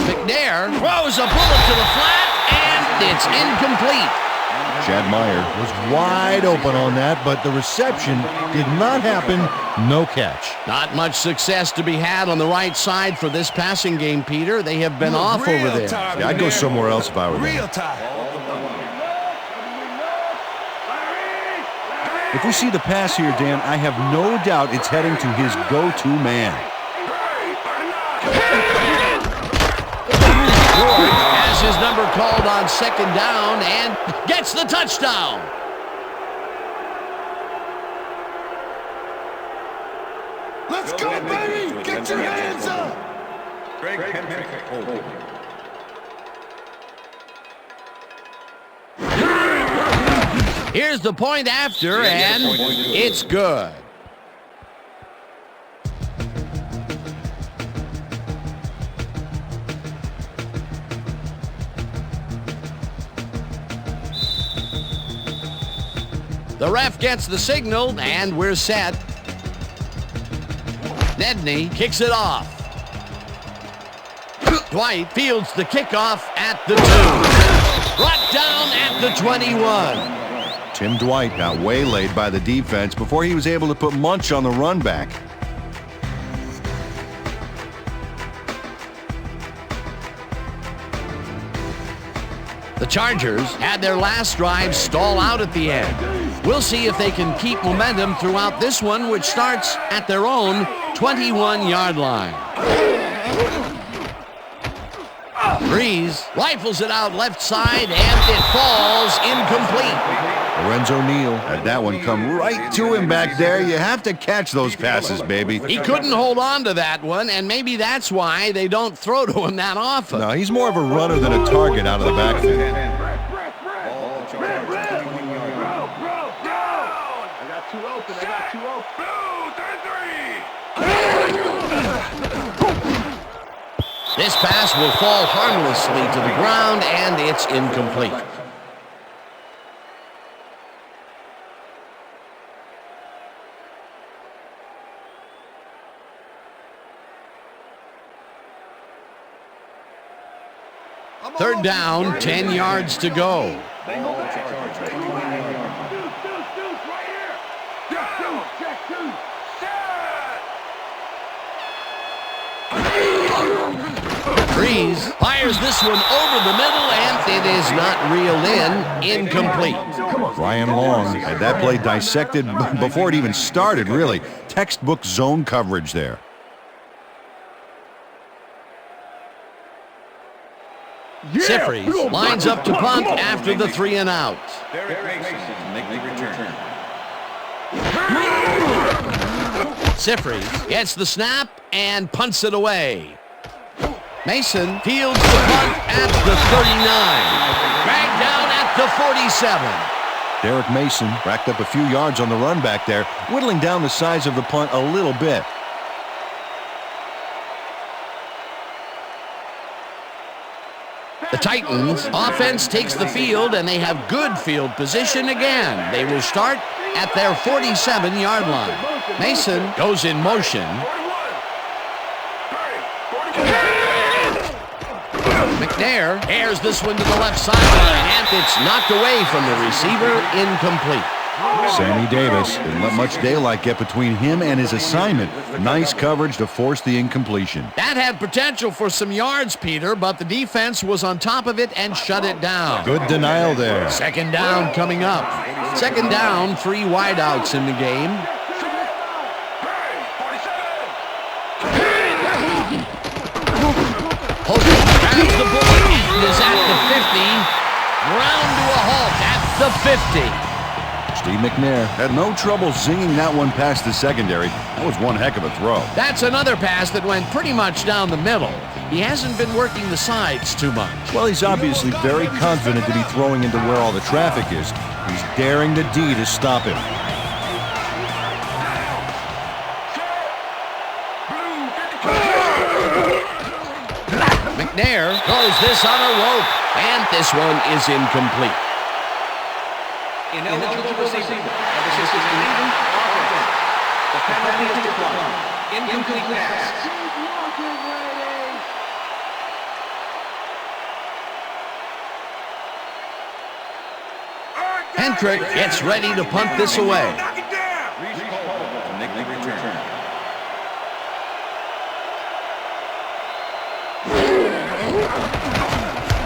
McNair throws a bullet to the flat, and it's incomplete. Chad Meyer was wide open on that, but the reception did not happen. No catch. Not much success to be had on the right side for this passing game, Peter. They have been off over there. Yeah, I'd go somewhere else if I were there. If we see the pass here, Dan, I have no doubt it's heading to his go-to man. Has his number called on second down and gets the touchdown. Let's go, baby! Get your hands up! Here's the point after, and it's good. The ref gets the signal, and we're set. Nedney kicks it off. Dwight fields the kickoff at the 2. Brought down at the 21. Tim Dwight got waylaid by the defense before he was able to put Munch on the run back. The Chargers had their last drive stall out at the end. We'll see if they can keep momentum throughout this one, which starts at their own 21-yard line. Breeze rifles it out left side, and it falls incomplete. Lorenzo Neal had that one come right to him back there. You have to catch those passes, baby. He couldn't hold on to that one, and maybe that's why they don't throw to him that often. No, he's more of a runner than a target out of the backfield. I got two open. This pass will fall harmlessly to the ground, and it's incomplete. Third down, 10 yards to go. Breeze fires this one over the middle, and it is not reeled in. Incomplete. Ryan Long had that play dissected before it even started, really. Textbook zone coverage there. Sifries lines up to punt after the 3 and out. Sifries gets the snap and punts it away. Mason fields the punt at the 39. Dragged down at the 47. Derek Mason racked up a few yards on the run back there, whittling down the size of the punt a little bit. The Titans offense takes the field, and they have good field position again. They will start at their 47-yard line. Mason goes in motion. McNair airs this one to the left sideline, and it's knocked away from the receiver, incomplete. Sammy Davis didn't let much daylight get between him and his assignment. Nice coverage to force the incompletion. That had potential for some yards, Peter, but the defense was on top of it and shut it down. Good denial there. Second down coming up. Second down, 3 wideouts in the game. Hogan grabs the ball and is at the 50. Ground to a halt at the 50. Steve McNair had no trouble zinging that one past the secondary. That was one heck of a throw. That's another pass that went pretty much down the middle. He hasn't been working the sides too much. Well, he's obviously very confident to be throwing into where all the traffic is. He's daring the D to stop him. McNair throws this on a rope, and this one is incomplete. Ineligible receiver. Number 16, offense. The penalty is declined. Incomplete pass. Hendrick gets ready to punt this away.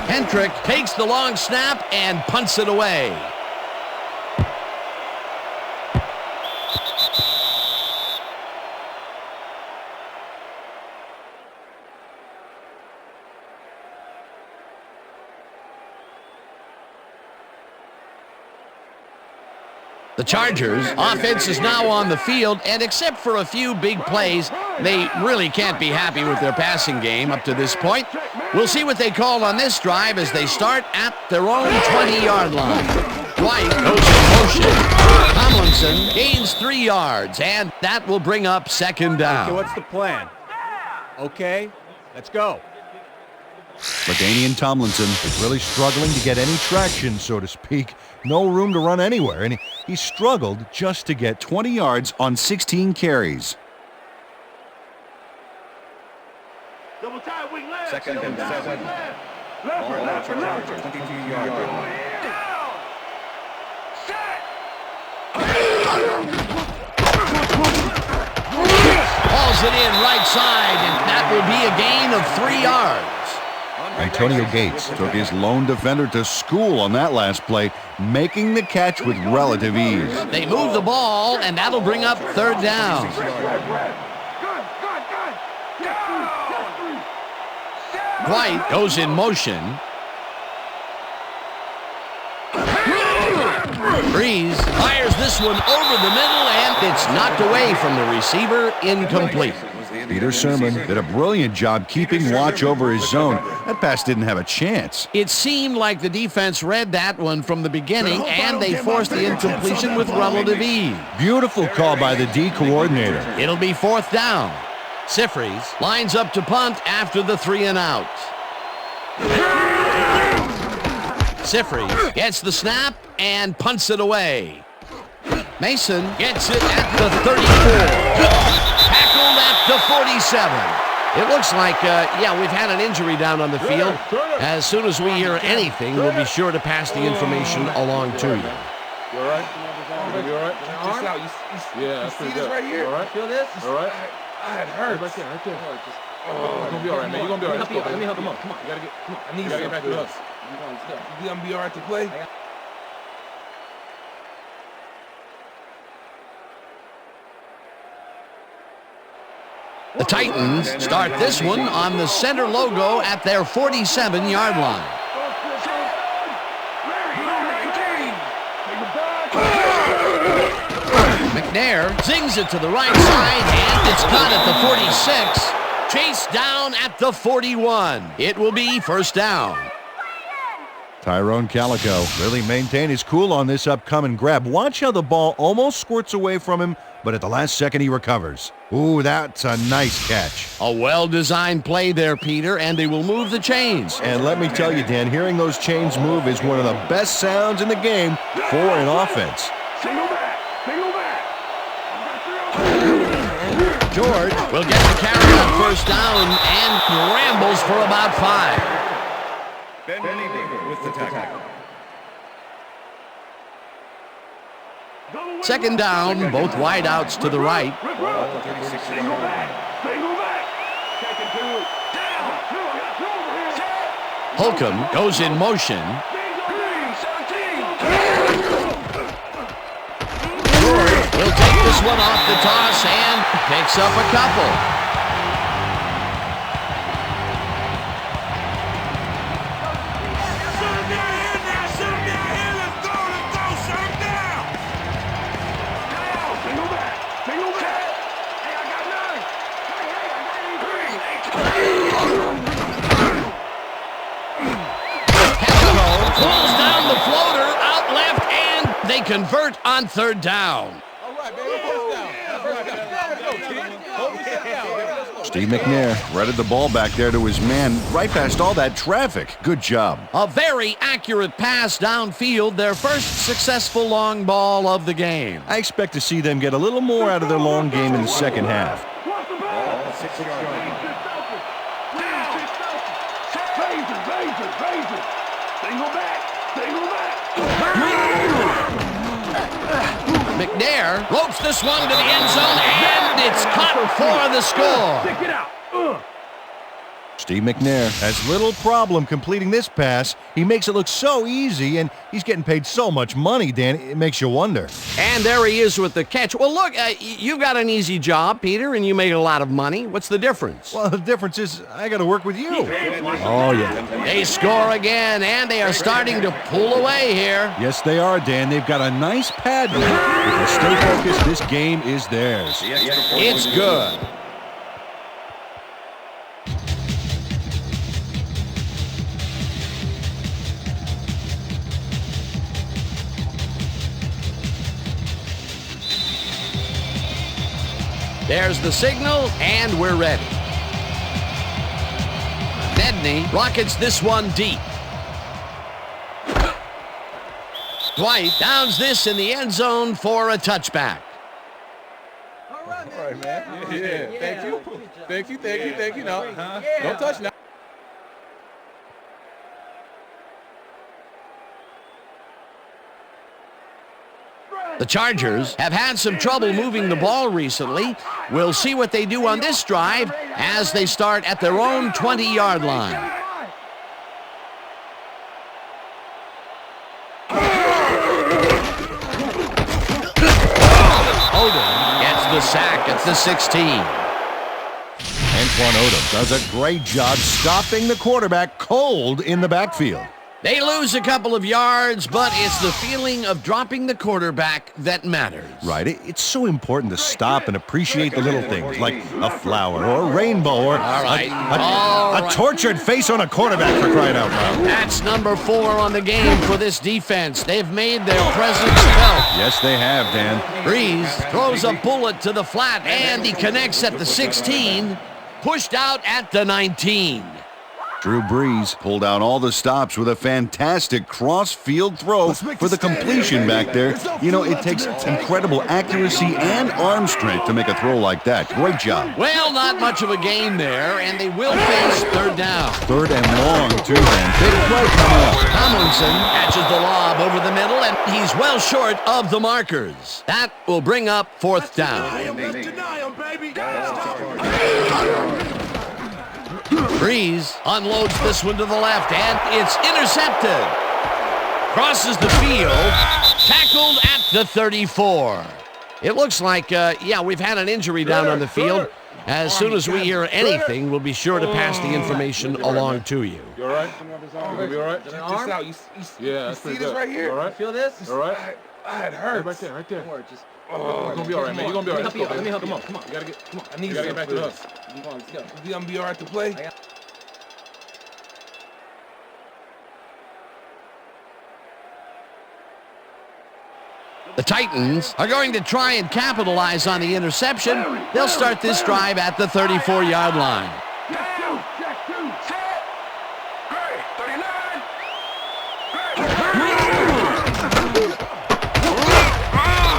Hendrick takes the long snap and punts it away. The Chargers' offense is now on the field, and except for a few big plays, they really can't be happy with their passing game up to this point. We'll see what they call on this drive as they start at their own 20-yard line. White goes in motion. Tomlinson gains 3 yards, and that will bring up second down. Okay, what's the plan? Okay, let's go. LaDainian Tomlinson is really struggling to get any traction, so to speak. No room to run anywhere, and he struggled just to get 20 yards on 16 carries. Double tie, wing left. Second and 7. Left, 22-yard line. Hauls it in right side, and that will be a gain of 3 yards. Antonio Gates took his lone defender to school on that last play, making the catch with relative ease. They move the ball, and that'll bring up third down. Dwight goes in motion. Breeze fires this one over the middle, and it's knocked away from the receiver, incomplete. Peter Sherman did a brilliant job keeping watch over his zone. That pass didn't have a chance. It seemed like the defense read that one from the beginning, and they forced the incompletion with relative ease. Beautiful call by the D coordinator. It'll be 4th down. Sifries lines up to punt after the 3 and out. Sifries gets the snap and punts it away. Mason gets it at the 34. Tackled at the 47. It looks like, we've had an injury down on the field. As soon as we hear anything, we'll be sure to pass the information along to you. You all right? You all right? Just out. Yeah, that's pretty good. Right here. All right? Feel this? All right? I had hurt. Right there. Oh, you're going to be all right, man. You're going to be all right. Let me help him up. Come on. You got to get, come on. I need you to get back to us. You going to be all right to play? The Titans start this one on the center logo at their 47-yard line. McNair zings it to the right side, and it's caught at the 46. Chased down at the 41. It will be 1st down. Tyrone Calico really maintained his cool on this upcoming grab. Watch how the ball almost squirts away from him, but at the last second he recovers. Ooh, that's a nice catch. A well-designed play there, Peter, and they will move the chains. And let me tell you, Dan, hearing those chains move is one of the best sounds in the game for an offense. Single back. George will get the carry on 1st down and rambles for about 5. With the tackle. 2nd down, both wideouts to the right. Single back. Second 2. Holcomb goes in motion. George will take this one off the toss and picks up a couple. Pulls down the floater, out left, and they convert on 3rd down. All right, baby. Steve McNair threaded the ball back there to his man, right past all that traffic. Good job. A very accurate pass downfield, their first successful long ball of the game. I expect to see them get a little more out of their long game in the second half. McNair ropes this one to the end zone, and it's caught for the score. Stick it out. Steve McNair has little problem completing this pass. He makes it look so easy, and he's getting paid so much money, Dan, it makes you wonder. And there he is with the catch. Well, look, you've got an easy job, Peter, and you make a lot of money. What's the difference? Well, the difference is I got to work with you. Oh, yeah. They score again, and they are starting to pull away here. Yes, they are, Dan. They've got a nice pad now. If they stay focused, this game is theirs. It's good. There's the signal, and we're ready. Nedney rockets this one deep. Dwight downs this in the end zone for a touchback. All right, man. Yeah. Thank you. No, don't touch now. The Chargers have had some trouble moving the ball recently. We'll see what they do on this drive as they start at their own 20-yard line. Odom gets the sack at the 16. And front Odom does a great job stopping the quarterback cold in the backfield. They lose a couple of yards, but it's the feeling of dropping the quarterback that matters. Right. It's so important to stop and appreciate the little things, like a flower or a rainbow or a tortured face on a quarterback, for crying out loud. That's number 4 on the game for this defense. They've made their presence felt. Yes, they have, Dan. Breeze throws a bullet to the flat, and he connects at the 16, pushed out at the 19. Drew Brees pulled out all the stops with a fantastic cross-field throw for the completion back there. You know, it takes incredible accuracy and arm strength to make a throw like that. Great job. Well, not much of a gain there, and they will face third down. Third and long, too, man. Big play coming up. Tomlinson catches the lob over the middle, and he's well short of the markers. That will bring up fourth down. Breeze unloads this one to the left, and it's intercepted. Crosses the field, tackled at the 34. It looks like, we've had an injury down on the field. As soon as we hear anything, we'll be sure to pass the information along to you. You all right? You gonna be all right? Just out. You see this right here? You all right? Feel this? All right? It hurts. Right there, right there. Don't worry, just... Oh, you're gonna be all right, man. You're gonna be all right. Let me help you. Come on. You gotta get, come on. I need you to get back to us. Come on, let's go. You gonna be all right to play? The Titans are going to try and capitalize on the interception. They'll start this drive at the 34-yard line.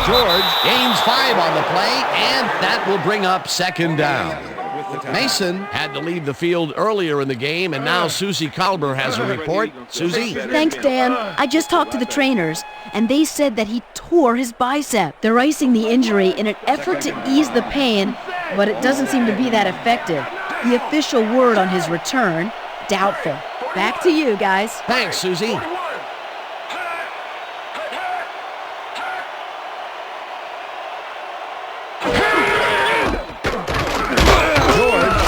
George gains 5 on the play, and that will bring up second down. Mason had to leave the field earlier in the game, and now Suzy Kolber has a report. Suzy? Thanks, Dan. I just talked to the trainers, and they said that he tore his bicep. They're icing the injury in an effort to ease the pain, but it doesn't seem to be that effective. The official word on his return, doubtful. Back to you, guys. Thanks, Suzy.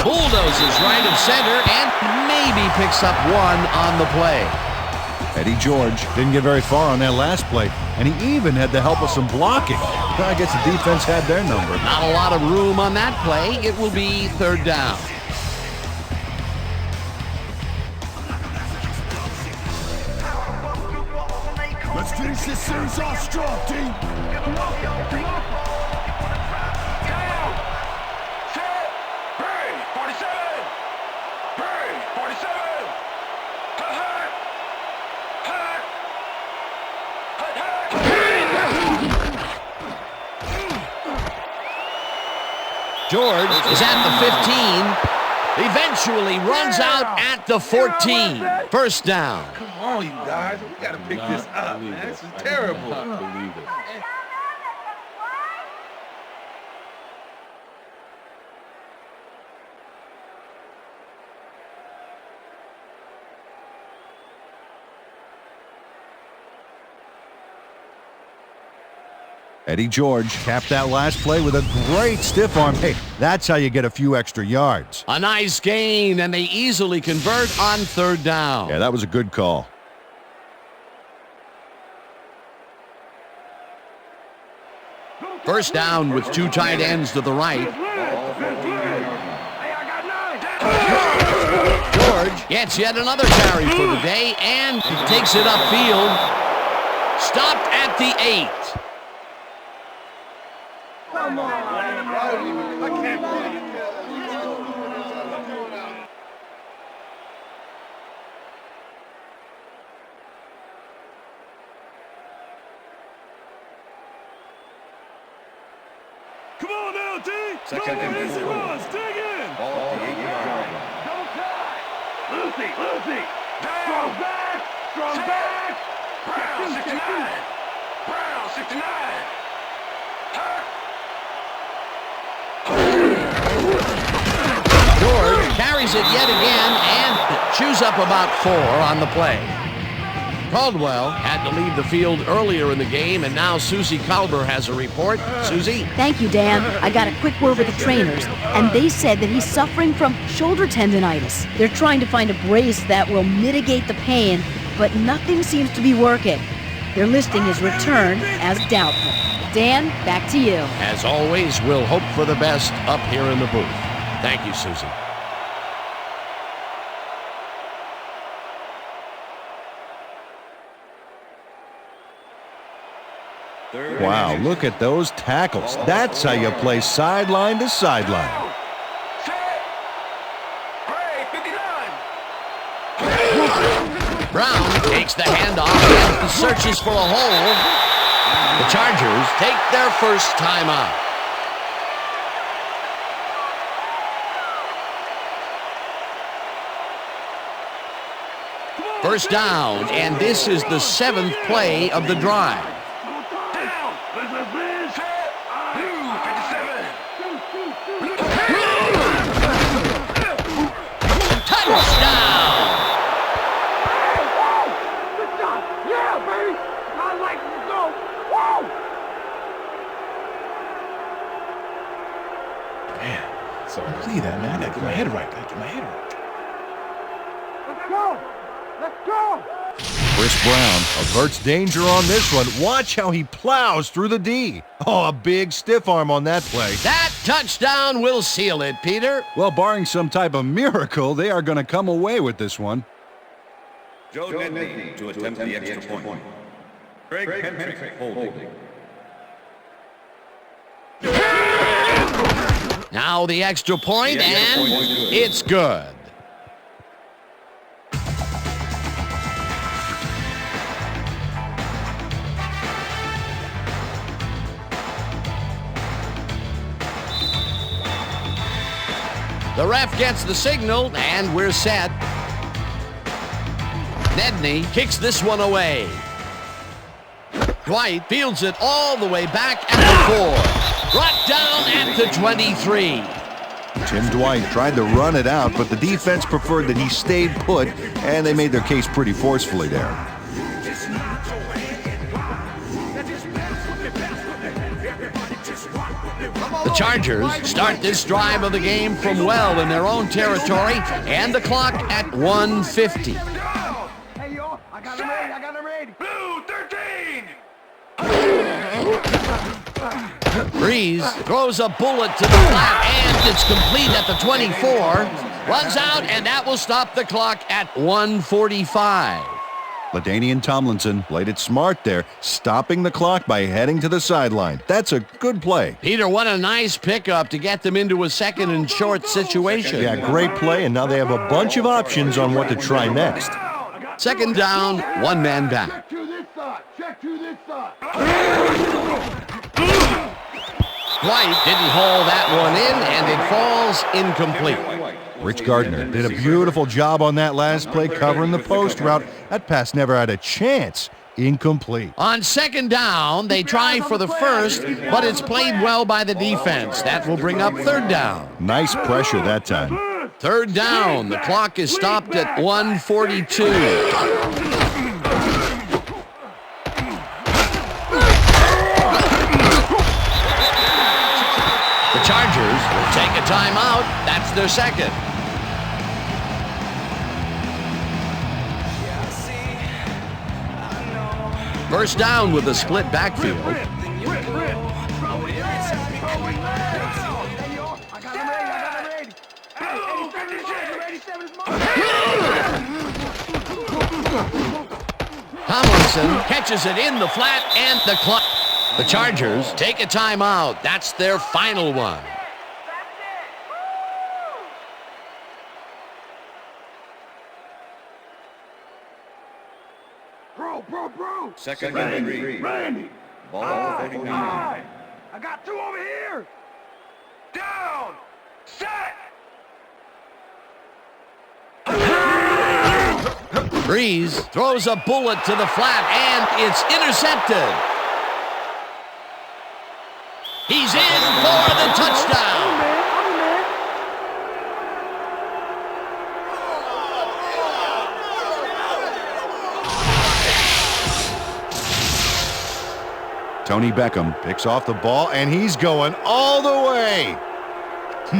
Bulldozes right of center and maybe picks up 1 on the play. Eddie George didn't get very far on that last play, and he even had the help of some blocking. I guess the defense had their number. Not a lot of room on that play. It will be third down. Let's finish this series off strong, team. George is at the 15, eventually runs out at the 14. First down. Come on, you guys. We got to pick this up, man. This is terrible. I can't believe it. Eddie George capped that last play with a great stiff arm. Hey, that's how you get a few extra yards. A nice gain, and they easily convert on third down. Yeah, that was a good call. First down with 2 tight ends to the right. George gets yet another carry for the day and takes it upfield. Stopped at the 8. Come on. I can't believe it. Come on now, D. Second and 4. Easy runs. Dig in. Ball at the 8-yard line. Double tie. Lucy. Strong back. Brown, 69. Brown, 69. George carries it yet again and chews up about 4 on the play. Caldwell had to leave the field earlier in the game, and now Suzy Kolber has a report. Suzy? Thank you, Dan. I got a quick word with the trainers, and they said that he's suffering from shoulder tendonitis. They're trying to find a brace that will mitigate the pain, but nothing seems to be working. They're listing his return as doubtful. Dan, back to you. As always, we'll hope for the best up here in the booth. Thank you, Suzy. Wow, look at those tackles. That's how you play sideline to sideline. Brown takes the handoff and searches for a hole. The Chargers take their first timeout. First down, and this is the 7th play of the drive. So see that, man. I gotta get my head right. Let's go! Chris Brown averts danger on this one. Watch how he plows through the D. Oh, a big stiff arm on that play. That touchdown will seal it, Peter. Well, barring some type of miracle, they are going to come away with this one. Joe Nedney to attempt the extra point. Craig Hendrick holding. Now the extra point, and it's good. The ref gets the signal, and we're set. Nedney kicks this one away. Dwight fields it all the way back at the 4. Brought down at the 23. Tim Dwight tried to run it out, but the defense preferred that he stayed put, and they made their case pretty forcefully there. The Chargers start this drive of the game from well in their own territory, and the clock at 1:50. Hey, y'all, I got him ready. Blue 13! Breeze throws a bullet to the flat, and it's complete at the 24. Runs out, and that will stop the clock at 1:45. LaDainian Tomlinson played it smart there, stopping the clock by heading to the sideline. That's a good play. Peter, what a nice pickup to get them into a second and short situation. Yeah, great play, and now they have a bunch of options on what to try next. Second down, one man back. Check to this side. Check to this side. White didn't haul that one in, and it falls incomplete. Rich Gardner did a beautiful job on that last play covering the post route. That pass never had a chance. Incomplete. On second down, they try for the first, but it's played well by the defense. That will bring up third down. Nice pressure that time. Third down. The clock is stopped at 1:42. The Chargers will take a timeout. That's their second. First down with a split backfield. Tomlinson catches it in the flat, and the clock. The Chargers take a timeout. That's their final one. Bro. Second and 3. Randy. Ball 49. I got two over here. Down! Set! Breeze throws a bullet to the flat, and it's intercepted. He's in for the touchdown. Tony Beckham picks off the ball, and he's going all the way.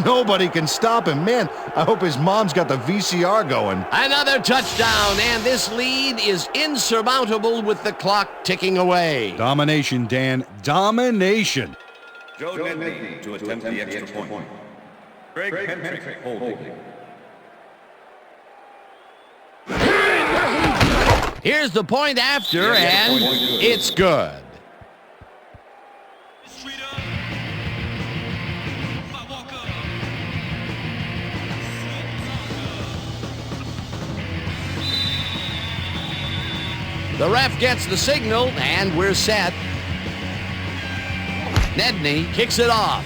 Nobody can stop him. Man, I hope his mom's got the VCR going. Another touchdown, and this lead is insurmountable with the clock ticking away. Domination, Dan. Domination. Joe Nedney to attempt the extra point. Greg Hendrick holding. Here's the point after, and it's good. The ref gets the signal, and we're set. Nedney kicks it off.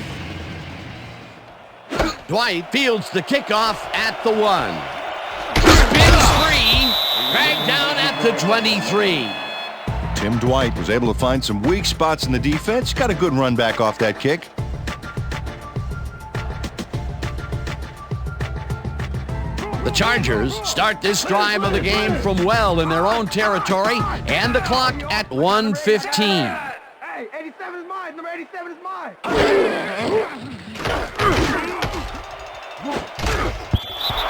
Dwight fields the kickoff at the 1. Spins free, dragged down at the 23. Tim Dwight was able to find some weak spots in the defense. Got a good run back off that kick. The Chargers start this drive of the game from well in their own territory, and the clock at 1:15. Hey, 87 is mine. Number 87 is mine.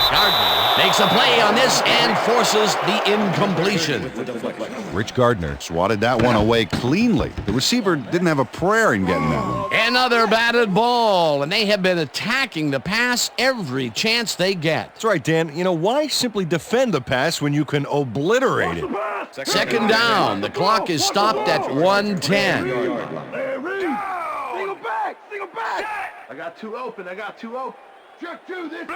Gardner makes a play on this and forces the incompletion. Rich Gardner swatted that one away cleanly. The receiver didn't have a prayer in getting that one. Another batted ball, and they have been attacking the pass every chance they get. That's right, Dan. You know, why simply defend the pass when you can obliterate it? Second down. The clock is stopped at 1:10. Single back. Single back. I got two open. Check two. This.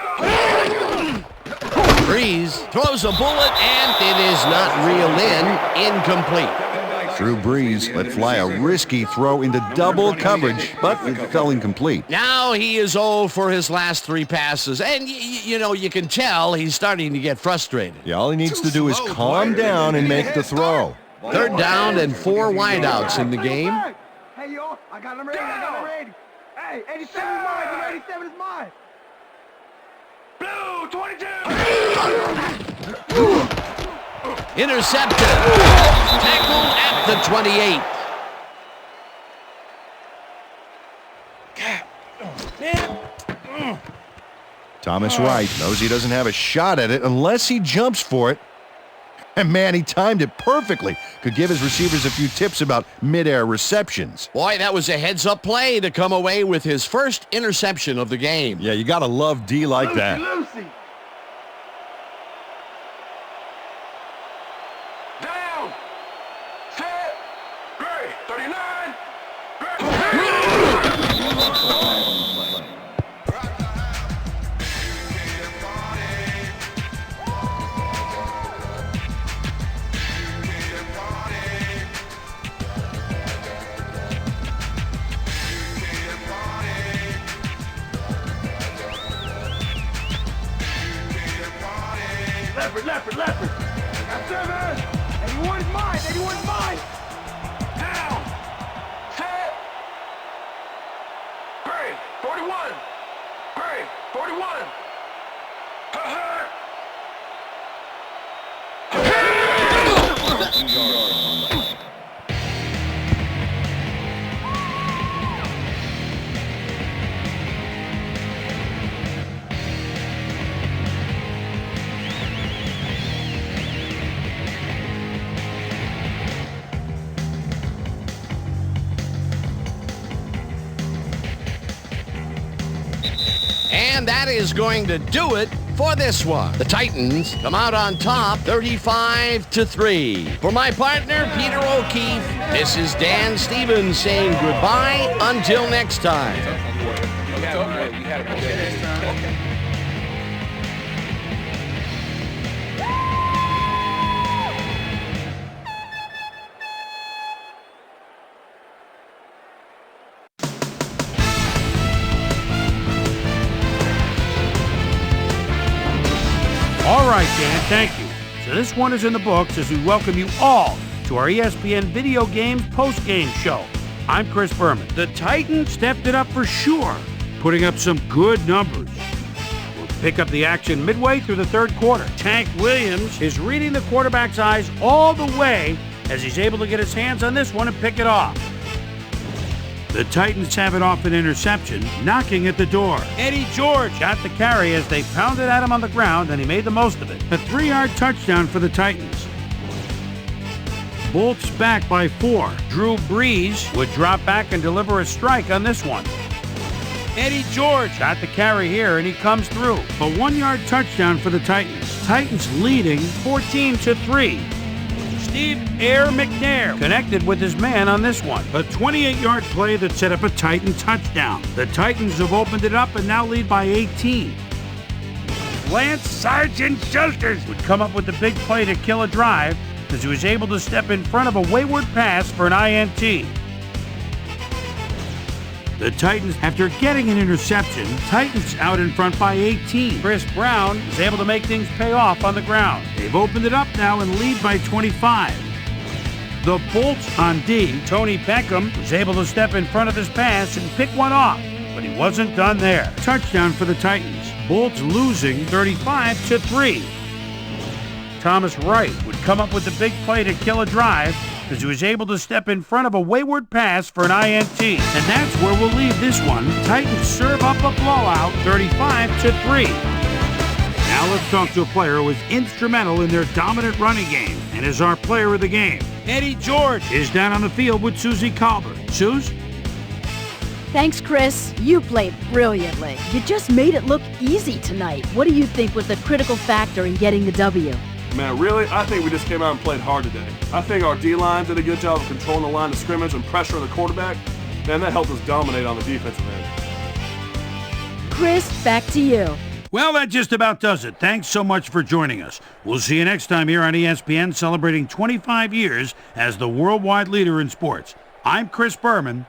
Breeze throws a bullet, and it is not reeled in. Incomplete. Drew Brees let fly a risky throw into double coverage, but it fell incomplete. Now he is 0 for his last 3 passes, and you know, you can tell he's starting to get frustrated. Yeah, all he needs to do is calm down and make the throw. Third down and 4 wideouts in the game. Hey, y'all, I got number 80. Hey, 87 is mine. Number 87 is mine. Blue 22. Intercepted. Tackled at the 28. Thomas Wright knows he doesn't have a shot at it unless he jumps for it. And man, he timed it perfectly. Could give his receivers a few tips about mid-air receptions. Boy, that was a heads-up play to come away with his first interception of the game. Yeah, you gotta love D like that. Lucy. Down. Set. Gray. 39. Leopard. Got 7. 81 is mine. 81 is mine. Down. Set. Gray. 41. Gray. 41. And that is going to do it for this one. The Titans come out on top 35-3. For my partner, Peter O'Keefe, this is Dan Stevens saying goodbye until next time. All right, Dan, thank you. So this one is in the books as we welcome you all to our ESPN Video Games post-game show. I'm Chris Berman. The Titans stepped it up for sure, putting up some good numbers. We'll pick up the action midway through the third quarter. Tank Williams is reading the quarterback's eyes all the way as he's able to get his hands on this one and pick it off. The Titans have it off an interception, knocking at the door. Eddie George got the carry as they pounded at him on the ground, and he made the most of it. A 3-yard touchdown for the Titans. Bolts back by 4. Drew Brees would drop back and deliver a strike on this one. Eddie George got the carry here, and he comes through. A 1-yard touchdown for the Titans. Titans leading 14-3. Steve Air McNair connected with his man on this one. A 28-yard play that set up a Titan touchdown. The Titans have opened it up and now lead by 18. Lance Sergeant Schulters would come up with the big play to kill a drive as he was able to step in front of a wayward pass for an INT. The Titans, after getting an interception, Titans out in front by 18. Chris Brown is able to make things pay off on the ground. They've opened it up now and lead by 25. The Bolts on D. Tony Beckham was able to step in front of his pass and pick one off, but he wasn't done there. Touchdown for the Titans. Bolts losing 35-3. Thomas Wright would come up with the big play to kill a drive as he was able to step in front of a wayward pass for an INT. And that's where we'll leave this one. Titans serve up a blowout, 35-3. Now let's talk to a player who was instrumental in their dominant running game and is our player of the game. Eddie George is down on the field with Suzy Kolber. Suze? Thanks, Chris. You played brilliantly. You just made it look easy tonight. What do you think was the critical factor in getting the W? Man, really? I think we just came out and played hard today. I think our D-line did a good job of controlling the line of scrimmage and pressuring the quarterback. Man, that helped us dominate on the defensive end. Chris, back to you. Well, that just about does it. Thanks so much for joining us. We'll see you next time here on ESPN, celebrating 25 years as the worldwide leader in sports. I'm Chris Berman.